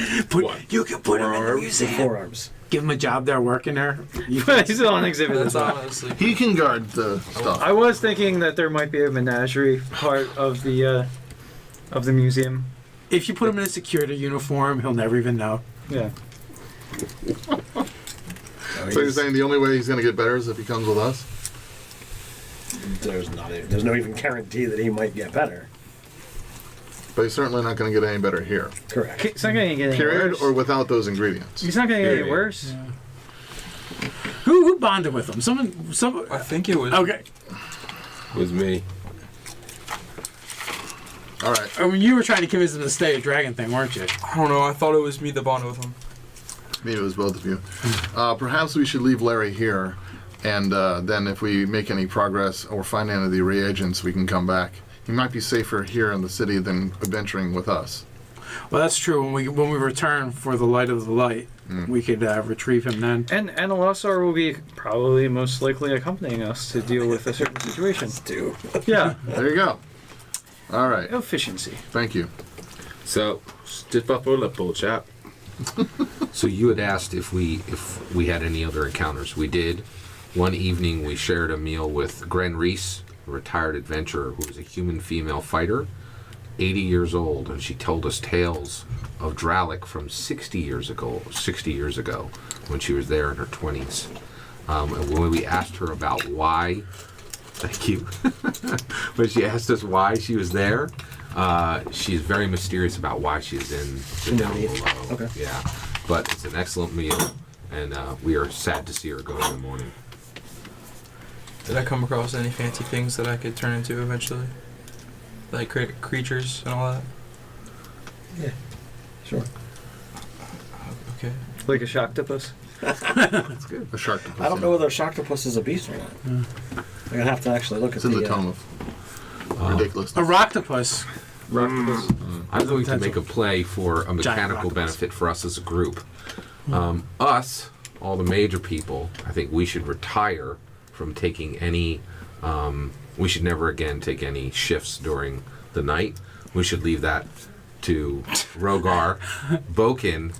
You can put him in the Forearms? museum. Forearms. Give him a job there working there. He's on exhibit. That's honestly. he can guard the stuff. I was thinking that there might be a menagerie part of the museum. If you put him in a security uniform, he'll never even know. Yeah. So you're saying the only way he's going to get better is if he comes with us? There's no even guarantee that he might get better. But he's certainly not going to get any better here. Correct. It's not going to get any Period, worse. or without those ingredients. He's not going to get any Period. worse. Who bonded with him? Some. I think it was. Okay. was me. All right. I mean, you were trying to convince him to stay a dragon thing, weren't you? I don't know. I thought it was me that bonded with him. Maybe it was both of you. Perhaps we should leave Larry here, and then if we make any progress or find any of the reagents, we can come back. He might be safer here in the city than adventuring with us. Well, that's true. When we return for the light of the light, we could retrieve him then. And Analasaur will be probably most likely accompanying us to deal with a certain situation. Do. Yeah. There you go. All right. Efficiency. Thank you. So, stiff upper lip, old chap. So you had asked if we had any other encounters. We did. One evening we shared a meal with Gren Reese, a retired adventurer who was a human female fighter, 80 years old, and she told us tales of Dralic from 60 years ago, when she was there in her 20s. And when we asked her about why, thank you, when she asked us why she was there, she's very mysterious about why she's in the down below. Okay. Yeah, but it's an excellent meal, and we are sad to see her go in the morning. Did I come across any fancy things that I could turn into eventually? Like creatures and all that? Sure. Okay. Like a shocktopus. That's good. A shark. I don't know whether a shocktopus is a beast or not. I'm gonna have to actually look It's at in the tome of ridiculous. A roctopus. I'm going to make a play for a mechanical octopus. benefit for us as a group. Us, all the major people, I think we should retire from taking any. We should never again take any shifts during the night. We should leave that to Rogar, Bokin,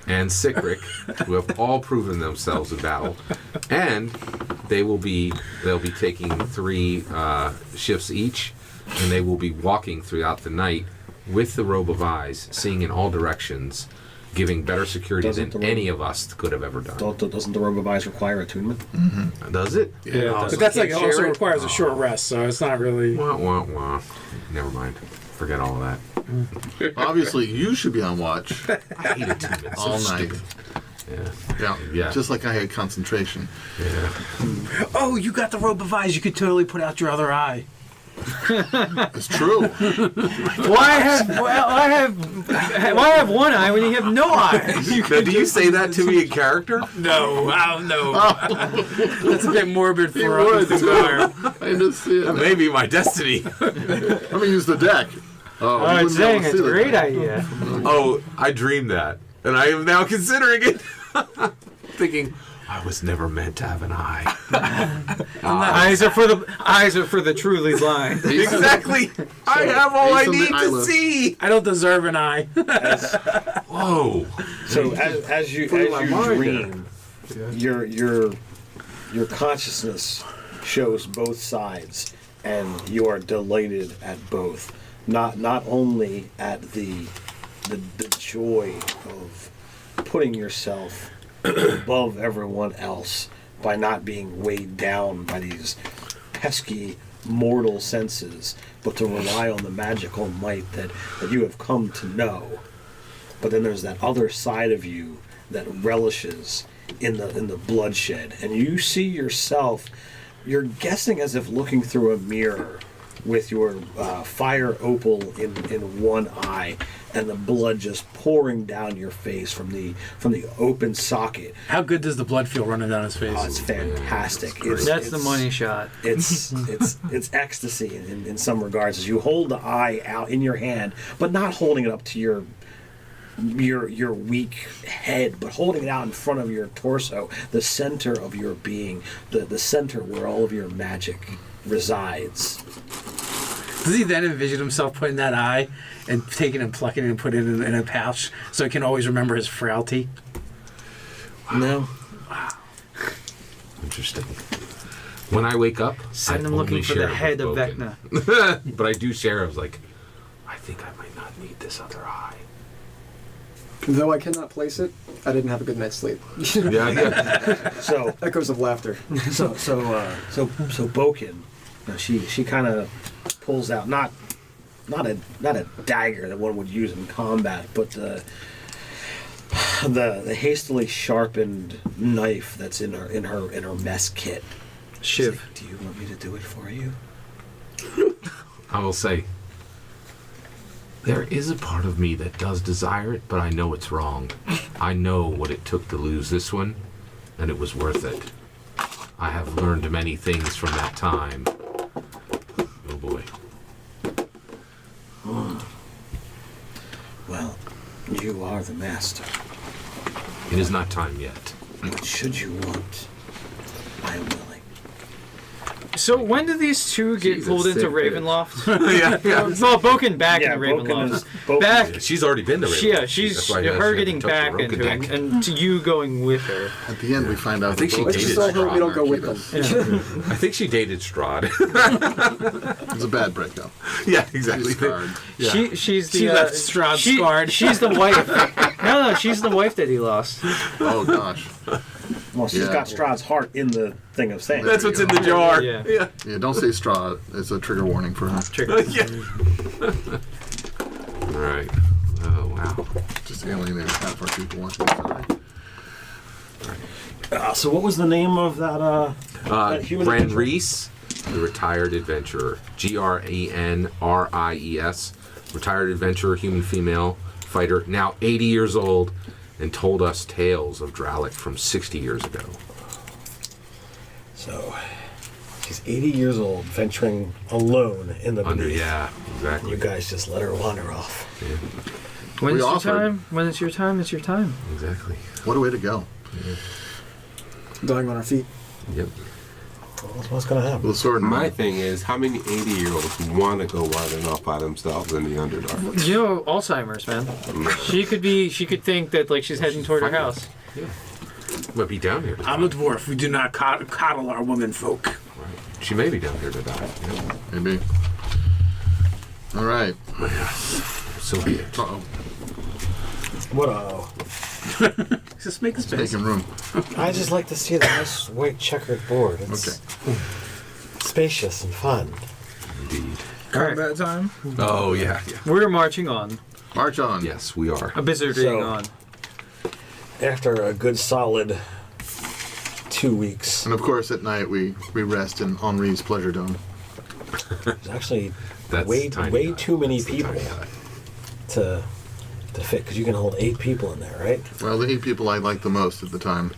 and Sikrik, who have all proven themselves in battle, and they'll be taking 3 shifts each, and they will be walking throughout the night with the robe of eyes, seeing in all directions, giving better security Doesn't than the robe- any of us could have ever done. Doesn't the robe of eyes require attunement? Does it? Yeah. But that's like Can't also share it? requires a short rest, so it's not really. Wah, wah, wah. Never mind. Forget all of that. Obviously, you should be on watch I hate attunement. all So night. stupid. Yeah. Yeah. Yeah. Just like I had concentration. Yeah. Oh, you got the robe of eyes. You could totally put out your other eye. It's true. Why have one eye when you have no eyes? Now, do you say that to me in character? No, I don't know. That's a bit morbid He for would, us. too. I just see it. That may be my destiny. Let me use the deck. Oh, you I'm wouldn't be able saying to it's see a the great deck. idea. Oh, I dreamed that, and I am now considering it. Thinking, I was never meant to have an eye. Eyes are for the truly blind. Exactly. I have all I based on the need to eyelid. see. I don't deserve an eye. Whoa. So as you dream, your consciousness shows both sides, and you are delighted at both. Not only at the joy of putting yourself above everyone else by not being weighed down by these pesky mortal senses, but to rely on the magical might that you have come to know. But then there's that other side of you that relishes in the bloodshed, and you see yourself. You're guessing as if looking through a mirror, with your fire opal in one eye, and the blood just pouring down your face from the open socket. How good does the blood feel running down his face? Oh, it's fantastic. That's the money shot. It's ecstasy in some regards, as you hold the eye out in your hand, but not holding it up to your weak head, but holding it out in front of your torso, the center of your being, the center where all of your magic resides. Does he then envision himself putting that eye and taking and plucking it and putting it in a pouch so he can always remember his frailty? No. Interesting. When I wake up, Send I him looking only for the share head with of Bogan. Vecna. But I do share. I was like, I think I might not need this other eye. Though I cannot place it, I didn't have a good night's sleep. Yeah. So Echoes of laughter. so Boken, she kind of pulls out not a dagger that one would use in combat, but the hastily sharpened knife that's in her mess kit. She's Shiv. like, do you want me to do it for you? I will say, there is a part of me that does desire it, but I know it's wrong. I know what it took to lose this one, and it was worth it. I have learned many things from that time. Oh boy. Well, you are the master. It is not time yet. But should you want, I am willing. So when do these two get Jesus, pulled into sick bitch. Ravenloft? Yeah. Well, Boken back Yeah, in the Boken Ravenloft. is- Boken- Back. She's already been to Ravenloft. Yeah, she's That's why I asked her you getting to touch back the into Roken it, deck. and to you going with her. At the end, we find out. I think that she both dated of Let's just all us hope we don't go are with Architas. them. I think she dated Strahd. It's a bad breakup. Yeah, exactly. She's scarred. Yeah. She's the She left Strahd scarred. She's the wife. No, she's the wife that he lost. Oh gosh. Well, she's Yeah. got Strahd's heart in the thing of sand. That's what's in the jar. Yeah. Yeah. Yeah, don't say straw. It's a trigger warning for her. Yeah. All right. Oh wow. Just alienated half our people. Once it's all right. So what was the name of that? That human Bran adventurer? Reese, the retired adventurer. GRANRIES. Retired adventurer, human female fighter, now 80 years old, and told us tales of Dralic from 60 years ago. So she's 80 years old, venturing alone in the beneath. Yeah, exactly. You guys just let her wander off. Yeah, When We it's your offered. time? When it's your time, it's your time. exactly. What a way to go. Dying on our feet. Yep. What's going to happen? With a sword in My hand. thing is, how many 80-year-olds want to go wandering off by themselves in the Underdark? You know, Alzheimer's, man. She could think that like she's heading toward her house. Might be down here. I'm a dwarf. We do not coddle our women folk. She may be down here to die. Yeah. Maybe. All right. So be it. Uh-oh. What? Just make space. Making room. I just like to see the nice white checkered board. It's spacious and fun. Indeed. Combat time. Oh, yeah. We're marching on. March on. Yes, we are. A wizarding So- on. After a good solid 2 weeks. And of course, at night we rest in Henri's pleasure dome. There's actually That's way tiny hut. too many That's the people tiny hut. to fit, because you can hold 8 people in there, right? Well, the 8 people I like the most at the time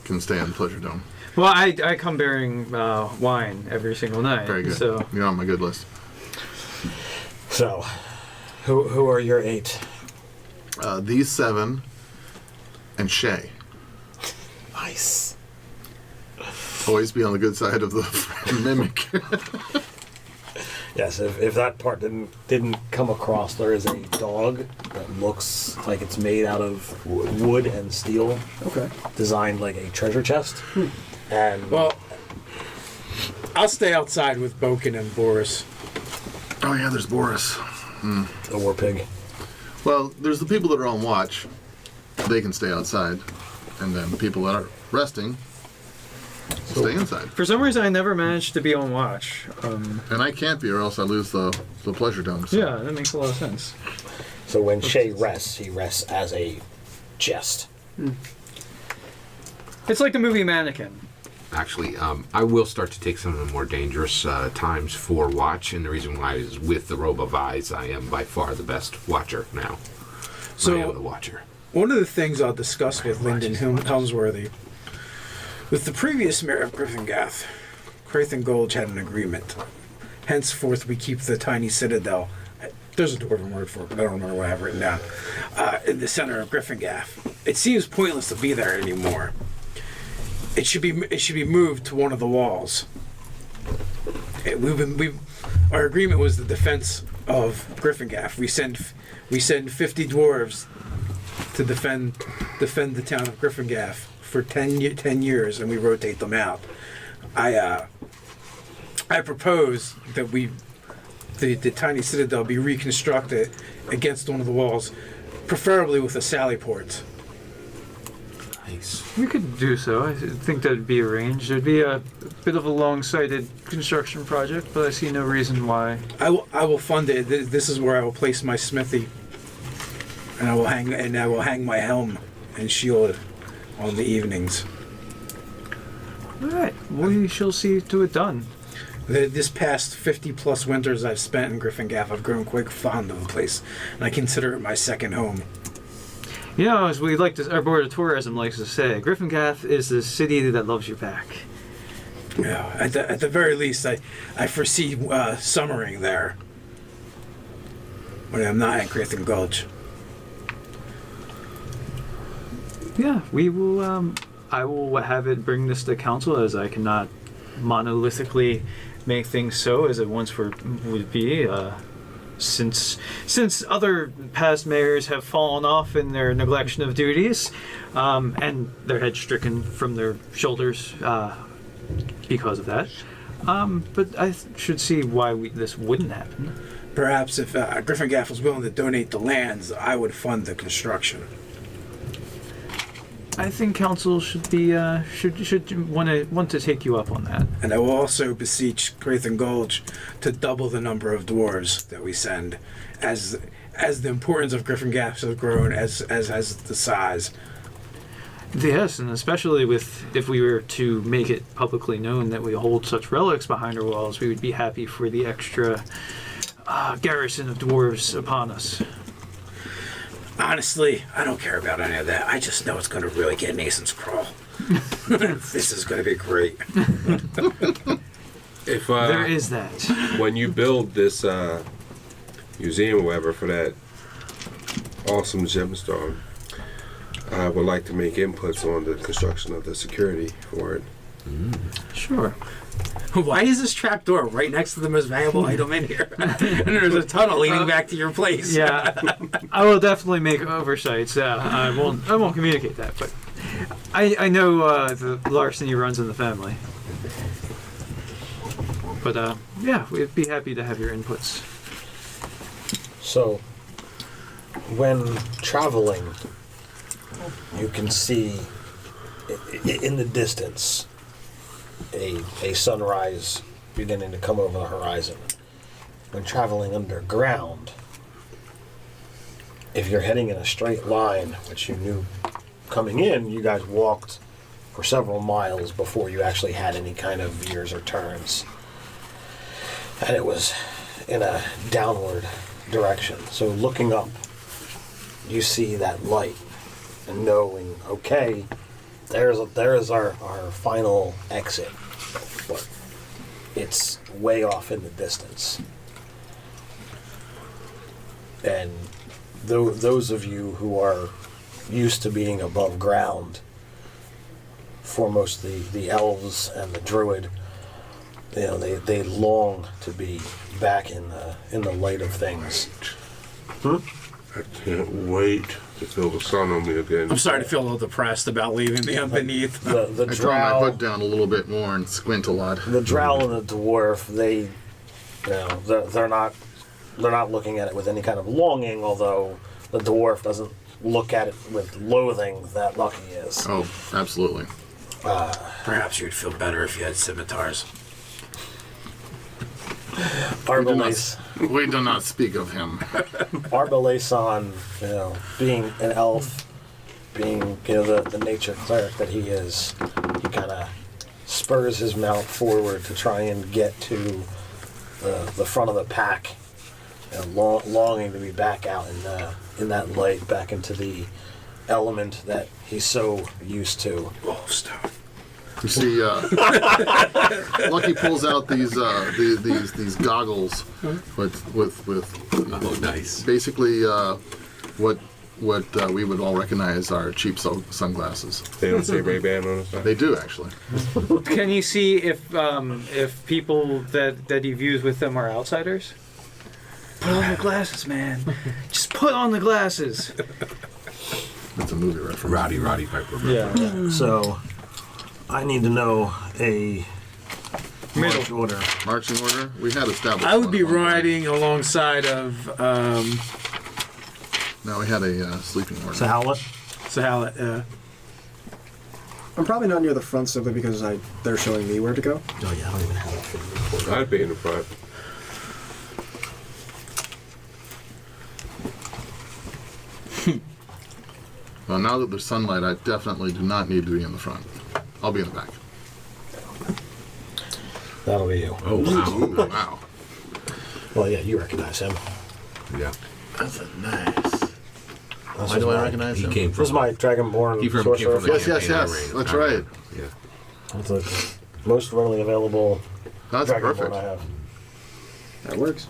can stay in the Pleasure Dome. Well, I come bearing wine every single night. Very good. So You're on my good list. So, who are your 8? These 7 and Shay. Nice. Always be on the good side of the mimic. Yes, if that part didn't come across, there is a dog that looks like it's made out of wood and steel, Okay. designed like a treasure chest. And Well, I'll stay outside with Boken and Boris. Oh yeah, there's Boris. the war pig. Well, there's the people that are on watch. They can stay outside. And then the people that are resting stay inside. for some reason, I never managed to be on watch. And I can't be, or else I lose the Pleasure Dome. So. Yeah, that makes a lot of sense. So when Shay rests, he rests as a chest. It's like the movie Mannequin. Actually, I will start to take some of the more dangerous times for watch, and the reason why is with the robe of eyes, I am by far the best watcher now. So- I am the watcher. One of the things I'll discuss with Lyndon Helmsworthy, with the previous mayor of Gryffindor, Crathan Gulch had an agreement. Henceforth, we keep the tiny citadel. There's a dwarven word for it, but I don't remember what I have written down. In the center of Gryffindor. It seems pointless to be there anymore. It should be moved to one of the walls. Our agreement was the defense of Gryffindor. We send 50 dwarves to defend the town of Gryffindor for 10 years, and we rotate them out. I propose that the tiny citadel be reconstructed against one of the walls, preferably with a sally port. Nice. We could do so. I think that'd be arranged. It'd be a bit of a long-sighted construction project, but I see no reason why. I will fund it. This is where I will place my smithy, and I will hang my helm and shield on the evenings. All right, we shall see to it done. This past 50+ winters I've spent in Gryffindor, I've grown quite fond of the place, and I consider it my second home. You know, as our board of tourism likes to say, Gryffindor is the city that loves you back. Yeah, at the very least, I foresee summering there when I'm not at Crathan Gulch. Yeah, we will. I will have it bring this to council, as I cannot monolithically make things so as it once would be. Since other past mayors have fallen off in their neglection of duties, and their heads stricken from their shoulders because of that. But I should see why this wouldn't happen. Perhaps if Gryffindor was willing to donate the lands, I would fund the construction. I think council should be should want to take you up on that. And I will also beseech Crathan Gulch to double the number of dwarves that we send, as the importance of Gryffindor has grown, as has the size. Yes, and especially if we were to make it publicly known that we hold such relics behind our walls, we would be happy for the extra garrison of dwarves upon us. Honestly, I don't care about any of that. I just know it's going to really get Nason's crawl. This is going to be great. If There is that. when you build this museum or whatever for that awesome gemstone, I would like to make inputs on the construction of the security for it. Sure. Why is this trapdoor right next to the most valuable item in here? And there's a tunnel leading back to your place. Yeah, I will definitely make oversights. I won't communicate that, but I know the larceny runs in the family. But yeah, we'd be happy to have your inputs. So, when traveling, you can see in the distance a sunrise beginning to come over the horizon. When traveling underground, if you're heading in a straight line, which you knew coming in, you guys walked for several miles before you actually had any kind of veers or turns. And it was in a downward direction. So looking up, you see that light and knowing, okay, there's our final exit. But it's way off in the distance. And those of you who are used to being above ground, foremost the elves and the druid, they long to be back in the light of things. I can't wait to feel the sun on me again. I'm starting to feel a little depressed about leaving me underneath. The I draw my drow, hood down a little bit more and squint a lot. the drow and the dwarf, they're not looking at it with any kind of longing. Although the dwarf doesn't look at it with loathing that Lucky is. Oh, absolutely. Perhaps you'd feel better if you had scimitars. We do not speak of him. Arbalason, being an elf, being the nature cleric that he is, he kind of spurs his mount forward to try and get to the front of the pack, longing to be back out in that light, back into the element that he's so used to. Oh, stop. You see, Lucky pulls out these goggles with nice. basically what we would all recognize are cheap sunglasses. They don't say Ray-Ban on the side? They do, actually. Can you see if people that he views with them are outsiders? Put on the glasses, man. Just put on the glasses. That's a movie reference. Roddy Piper. Yeah. So I need to know a march order. Marching order? We had established. I would be one. riding alongside of No, we had a sleeping order. Sahalat. I'm probably not near the front simply because they're showing me where to go. Oh yeah, I don't even have that figured I'd be in the front. Well, now that there's sunlight, I definitely do not need to be in the front. I'll be in the back. That'll be you. Oh, wow. Wow. Well, yeah, you recognize him. Yeah. That's a nice. Why Why do I recognize He him? came This is from. my Dragonborn He came sorcerer. from the Yes, yes, campaign I yes. ran. That's I ran. right. Yeah. It's the most readily available That's Dragonborn perfect. I have. That works.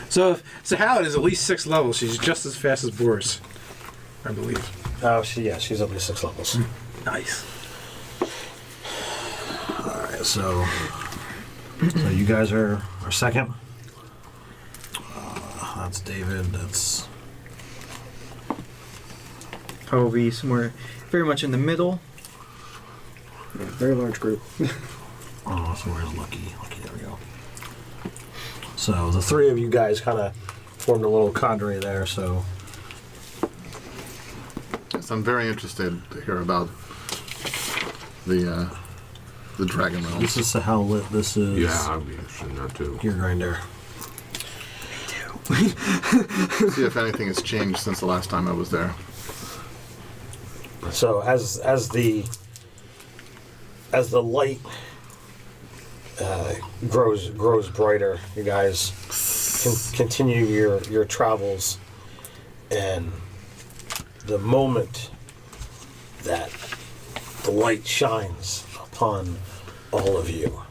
So if Sahalat is at least 6 levels, she's just as fast as Boris, I believe. Oh, she's at least 6 levels. Nice. Alright, so you guys are second. That's David, that's... Probably somewhere very much in the middle. Yeah, very large group. Oh, so where's Lucky? Lucky, there we go. So the three of you guys kind of formed a little cadre there, so... Yes, I'm very interested to hear about the Dragon Realm. This is Sahel Lit, this is Yeah, I'd be interested in that too. Gear Grinder. See if anything has changed since the last time I was there. So as the light grows brighter, you guys continue your travels, and the moment that the light shines upon all of you,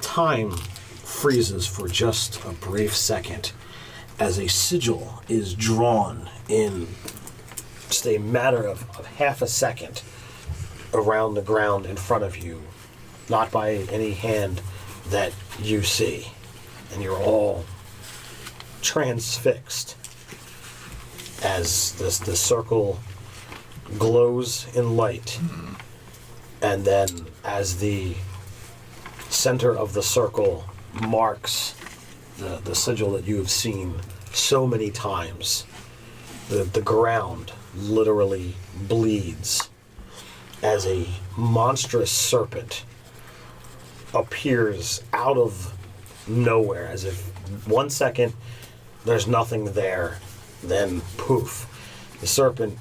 time freezes for just a brief second as a sigil is drawn in just a matter of half a second around the ground in front of you, not by any hand that you see, and you're all transfixed as the circle glows in light, and then as the center of the circle marks the sigil that you have seen so many times, the ground literally bleeds as a monstrous serpent appears out of nowhere, as if 1 second there's nothing there, then poof, the serpent,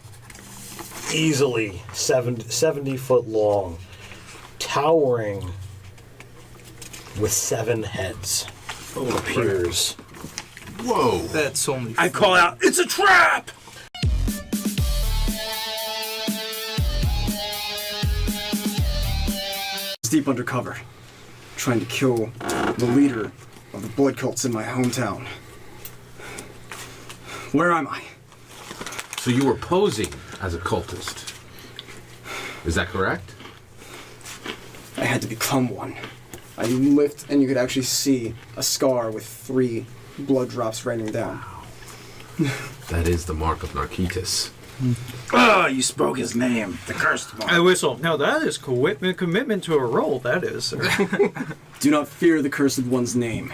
easily 70 foot long, towering with 7 heads, appears. Whoa! That's only. I call out, "It's a trap!" Deep undercover, trying to kill the leader of the blood cults in my hometown. Where am I? So you were posing as a cultist. Is that correct? I had to become one. I lift, and you could actually see a scar with 3 blood drops raining down. That is the mark of Narcitus. Oh, you spoke his name. The cursed one. I whistle. Now that is commitment to a role. That is, sir. Do not fear the cursed one's name.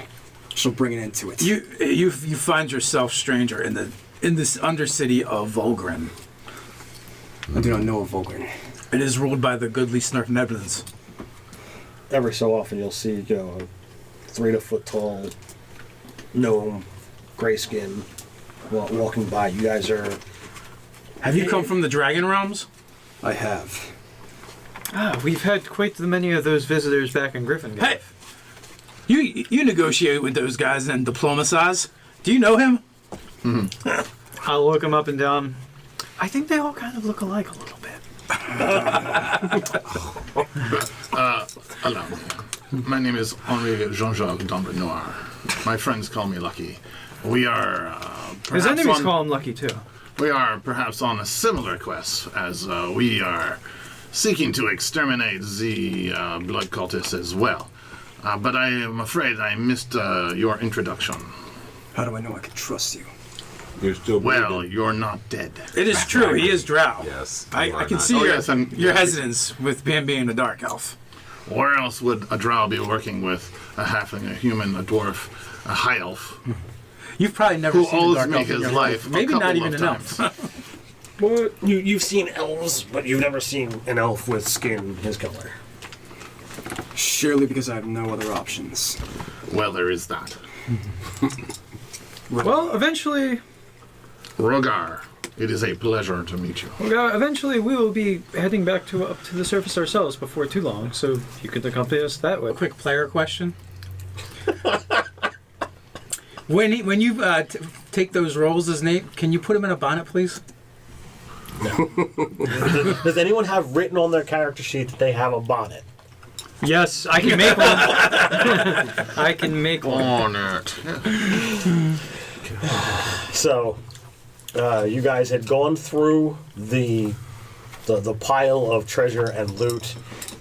She'll bring an end to it. You find yourself stranger in this undercity of Volgren. I do not know of Volgren. It is ruled by the goodly Snark Nebulans. Every so often you'll see, a 3 to foot tall gnome, gray skin, walking by. You guys are... Have you come from the Dragon Realms? I have. We've had quite the many of those visitors back in Griffin. Hey, you negotiate with those guys and diplomatize. Do you know him? I'll look them up and down. I think they all kind of look alike a little bit. Hello. My name is Henri Jean-Jacques d'Ombre Noire. My friends call me Lucky. We are His enemies call him Lucky too. We are perhaps on a similar quest, as we are seeking to exterminate the blood cultists as well. But I am afraid I missed your introduction. How do I know I can trust you? You're still Well, you're not dead. It is true. He is Drow. Yes. I can see your hesitance with him being a dark elf. Where else would a drow be working with a halfling, a human, a dwarf, a high elf, You've probably never who seen a owes dark me elf in his your life? Maybe a not couple even of an times. elf. What? You've seen elves, but you've never seen an elf with skin his color. Surely because I have no other options. Well, there is that. Well, eventually Rogar, it is a pleasure to meet you. we will be heading back up to the surface ourselves before too long, so you could accompany us that way. Quick player question. When you take those roles as Nate, can you put him in a bonnet, please? Does anyone have written on their character sheet that they have a bonnet? Yes, I can make one. I can make one. On it. So, you guys had gone through the pile of treasure and loot,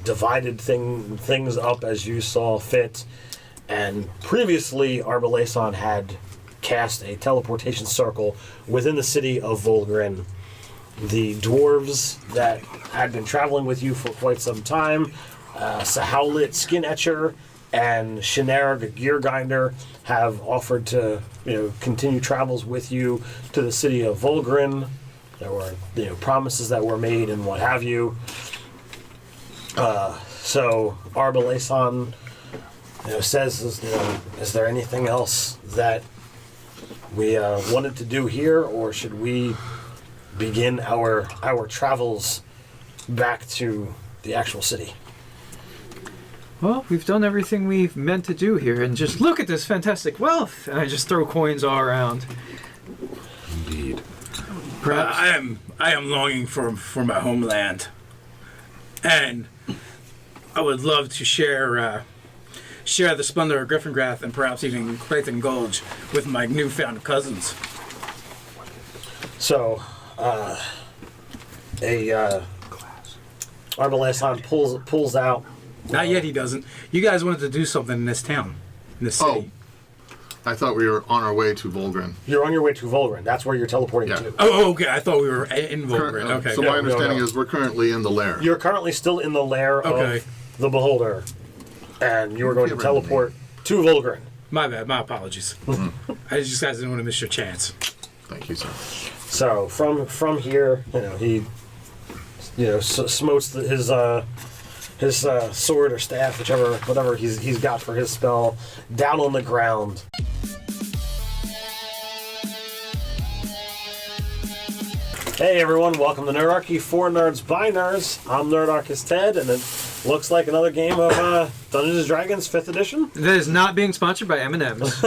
divided things up as you saw fit, and previously Arbalason had cast a teleportation circle within the city of Volgren. The dwarves that had been traveling with you for quite some time, Sahowlit Skin Etcher and Shiner the Gear Grinder, have offered to continue travels with you to the city of Volgren. There were promises that were made and what have you. So Arbalason says, is there anything else that we wanted to do here, or should we begin our travels back to the actual city? Well, we've done everything we've meant to do here, and just look at this fantastic wealth! And I just throw coins all around. Indeed. Perhaps. I am longing for my homeland, and I would love to share the splendor of Griffingrath and perhaps even Clayton Gulch with my newfound cousins. So, Arbalason pulls out. Not yet, he doesn't. You guys wanted to do something in this town, in this city. I thought we were on our way to Volgren. You're on your way to Volgren. That's where you're teleporting Yeah. to. Oh, okay. I thought we were in Volgren. Okay. So No, my understanding no. is we're currently in the Lair. You're currently still in the lair Okay. of the Beholder, and you are going to Give her teleport to Volgren. My bad. My apologies. I just guys didn't want to miss your chance. Thank you, sir. So from here, he smotes his sword or staff, whatever he's got for his spell, down on the ground. Hey everyone, welcome to Nerdarchy, for nerds by nerds. I'm Nerdarchist Ted, and it looks like another game of Dungeons & Dragons 5th edition. That is not being sponsored by M&M's.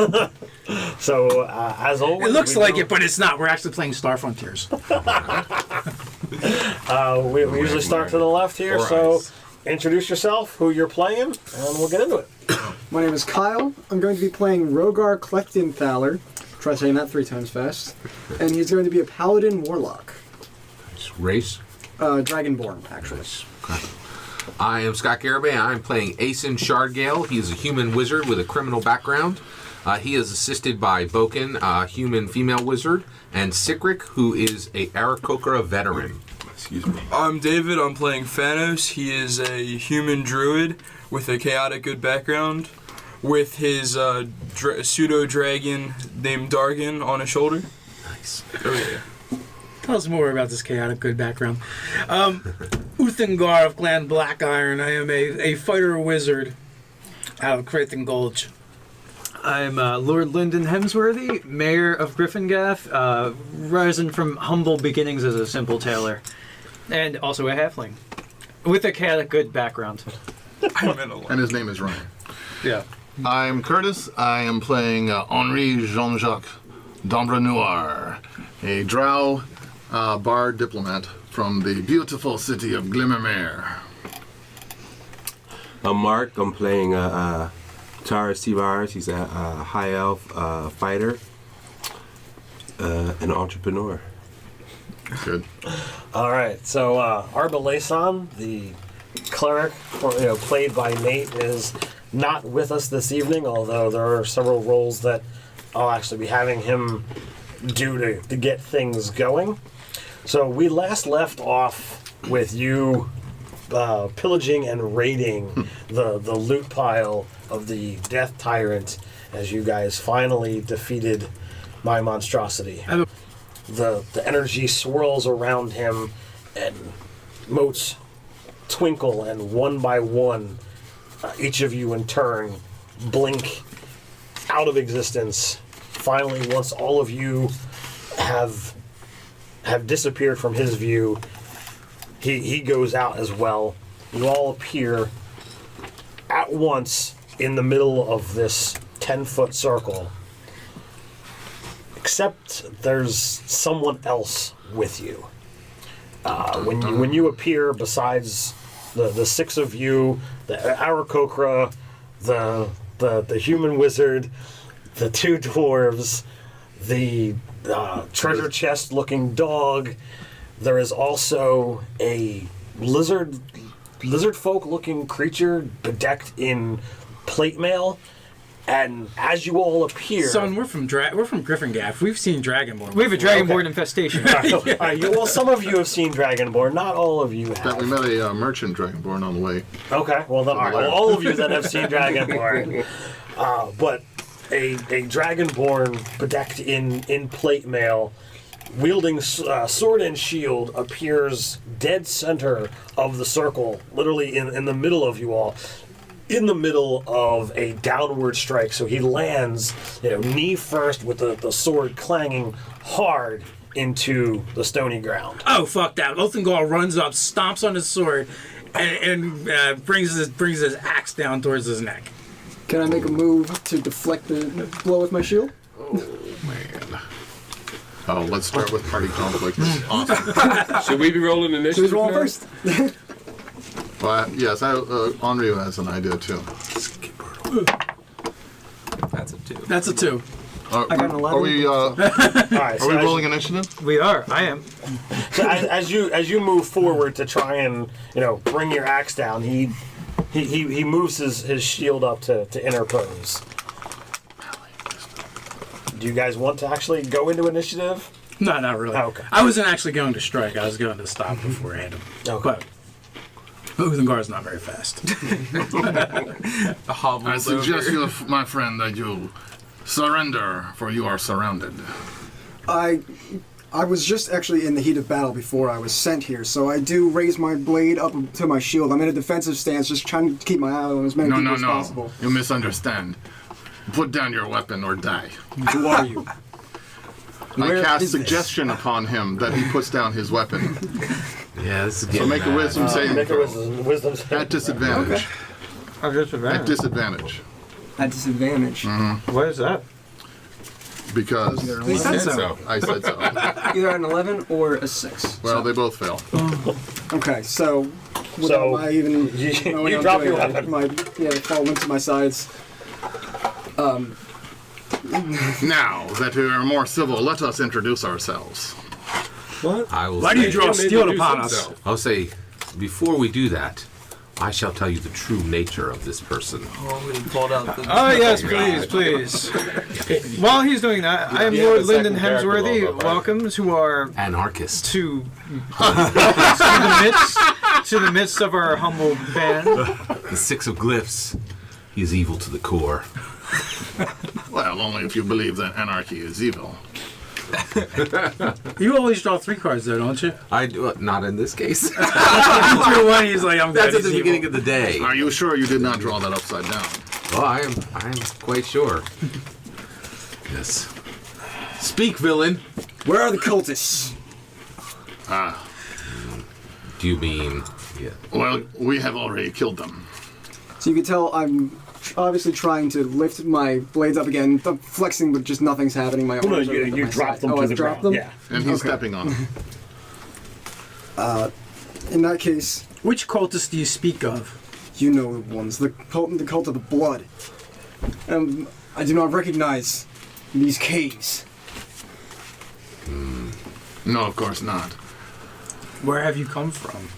So, as always... It looks like it, but it's not. We're actually playing Star Frontiers. We usually start to the left here, so introduce yourself, who you're playing, and we'll get into it. My name is Kyle. I'm going to be playing Rogar Klechtenthaler. Try saying that 3 times fast. And he's going to be a Paladin Warlock. Race? Dragonborn, actually. Okay. I am Scott Garibay. I'm playing Aeson Shardgale. He is a human wizard with a criminal background. He is assisted by Boken, a human female wizard, and Sikrik, who is a Aarakocra veteran. Excuse me. I'm David. I'm playing Thanos. He is a human druid with a chaotic good background, with his pseudo dragon named Dargan on his shoulder. Nice. Oh yeah. Tell us more about this chaotic good background. Uthengar of Clan Black Iron. I am a fighter wizard out of Crathon Gulch. I'm Lord Lyndon Hemsworthy, Mayor of Griffingath, risen from humble beginnings as a simple tailor, and also a halfling, with a chaotic good background. I meant a lot. And his name is Ryan. Yeah. I'm Curtis. I am playing Henri Jean-Jacques d'Ambre-Noir, a drow bard diplomat from the beautiful city of Glimmermere. I'm Mark. I'm playing Tyrants. He's a high elf fighter, an entrepreneur. Good. All right, so Arba Laysan, the cleric, played by Nate, is not with us this evening, although there are several roles that I'll actually be having him do to get things going. So we last left off with you pillaging and raiding the loot pile of the Death Tyrant as you guys finally defeated my monstrosity. The energy swirls around him and motes twinkle, and one by one, each of you in turn blink out of existence. Finally, once all of you have disappeared from his view, he goes out as well. You all appear at once in the middle of this 10-foot circle, except there's someone else with you. When you appear, besides the 6 of you, the Aarakocra, the human wizard, the 2 dwarves, the treasure chest looking dog, there is also a lizard folk looking creature bedecked in plate mail. And as you all appear, Son, we're from Griffingaff. We've seen Dragonborn. We have a Dragonborn infestation. well, some of you have seen Dragonborn, not all of you That we have. met a merchant dragonborn on the way. Okay, well, then, all right, well, all of you that have seen Dragonborn, but a Dragonborn bedecked in plate mail, wielding sword and shield, appears dead center of the circle, literally in the middle of you all, in the middle of a downward strike. So he lands, knee first, with the sword clanging hard into the stony ground. Oh, fuck that. Uthengar runs up, stomps on his sword, and brings his axe down towards his neck. Can I make a move to deflect the blow with my shield? Man. Oh, let's start with party conflict. Awesome. Should we be rolling initiative? Who's rolling now? first? Well, yes, Henri has an idea too. That's a 2. That's a 2. I got an 11. Are we All right, are we rolling initiative? We are. I am. So as you move forward to try and bring your axe down, he moves his shield up to interpose. Do you guys want to actually go into initiative? No, not really. Oh, okay. I wasn't actually going to strike. I was going to stop before I hit him. Okay. But Uthengar's not very fast. I suggest you, my friend, that you surrender, for you are surrounded. I was just actually in the heat of battle before I was sent here, so I do raise my blade up to my shield. I'm in a defensive stance, just trying to keep my eye on as many people as possible. You misunderstand. Put down your weapon or die. Who are you? I Where cast is this? suggestion upon him that he puts down his weapon. Yeah, this is So getting make a bad. wisdom saving Make a throw. wisdom save. At disadvantage. I'll just At disadvantage. At disadvantage. What is that? Because He said so. I said so. Either an 11 or a 6. Well, they both fail. Okay, so So, without my even you knowing I'm drop doing your it, weapon. they fall into my sides. Now that we are more civil, let us introduce ourselves. I will Why do you say- draw steel upon us? I'll say, before we do that, I shall tell you the true nature of this person. Oh, he pulled out the. Oh yes, please. While he's doing that, I am You have Lord a second Lyndon character Hemsworthy. logo, right? Welcome to our Anarchist. to the midst of our humble band. The Six of Glyphs. He is evil to the core. Well, only if you believe that anarchy is evil. You always draw 3 cards though, don't you? I do not in this case. Drew one, he's like, I'm That's good. at the he's beginning evil. of the day. Are you sure you did not draw that upside down? Well, I am quite sure. Yes. Speak, villain. Where are the cultists? Ah, Do you mean? Yeah. well, we have already killed them. So you can tell I'm obviously trying to lift my blades up again, flexing, but just nothing's happening. My No, arms are you, up you my dropped side. them Oh, to I've the dropped ground. them? Yeah. And he's Okay. stepping on them. In that case, Which cultist do you speak of? you know the ones. The cult of the blood. I do not recognize these caves. No, of course not. Where have you come from?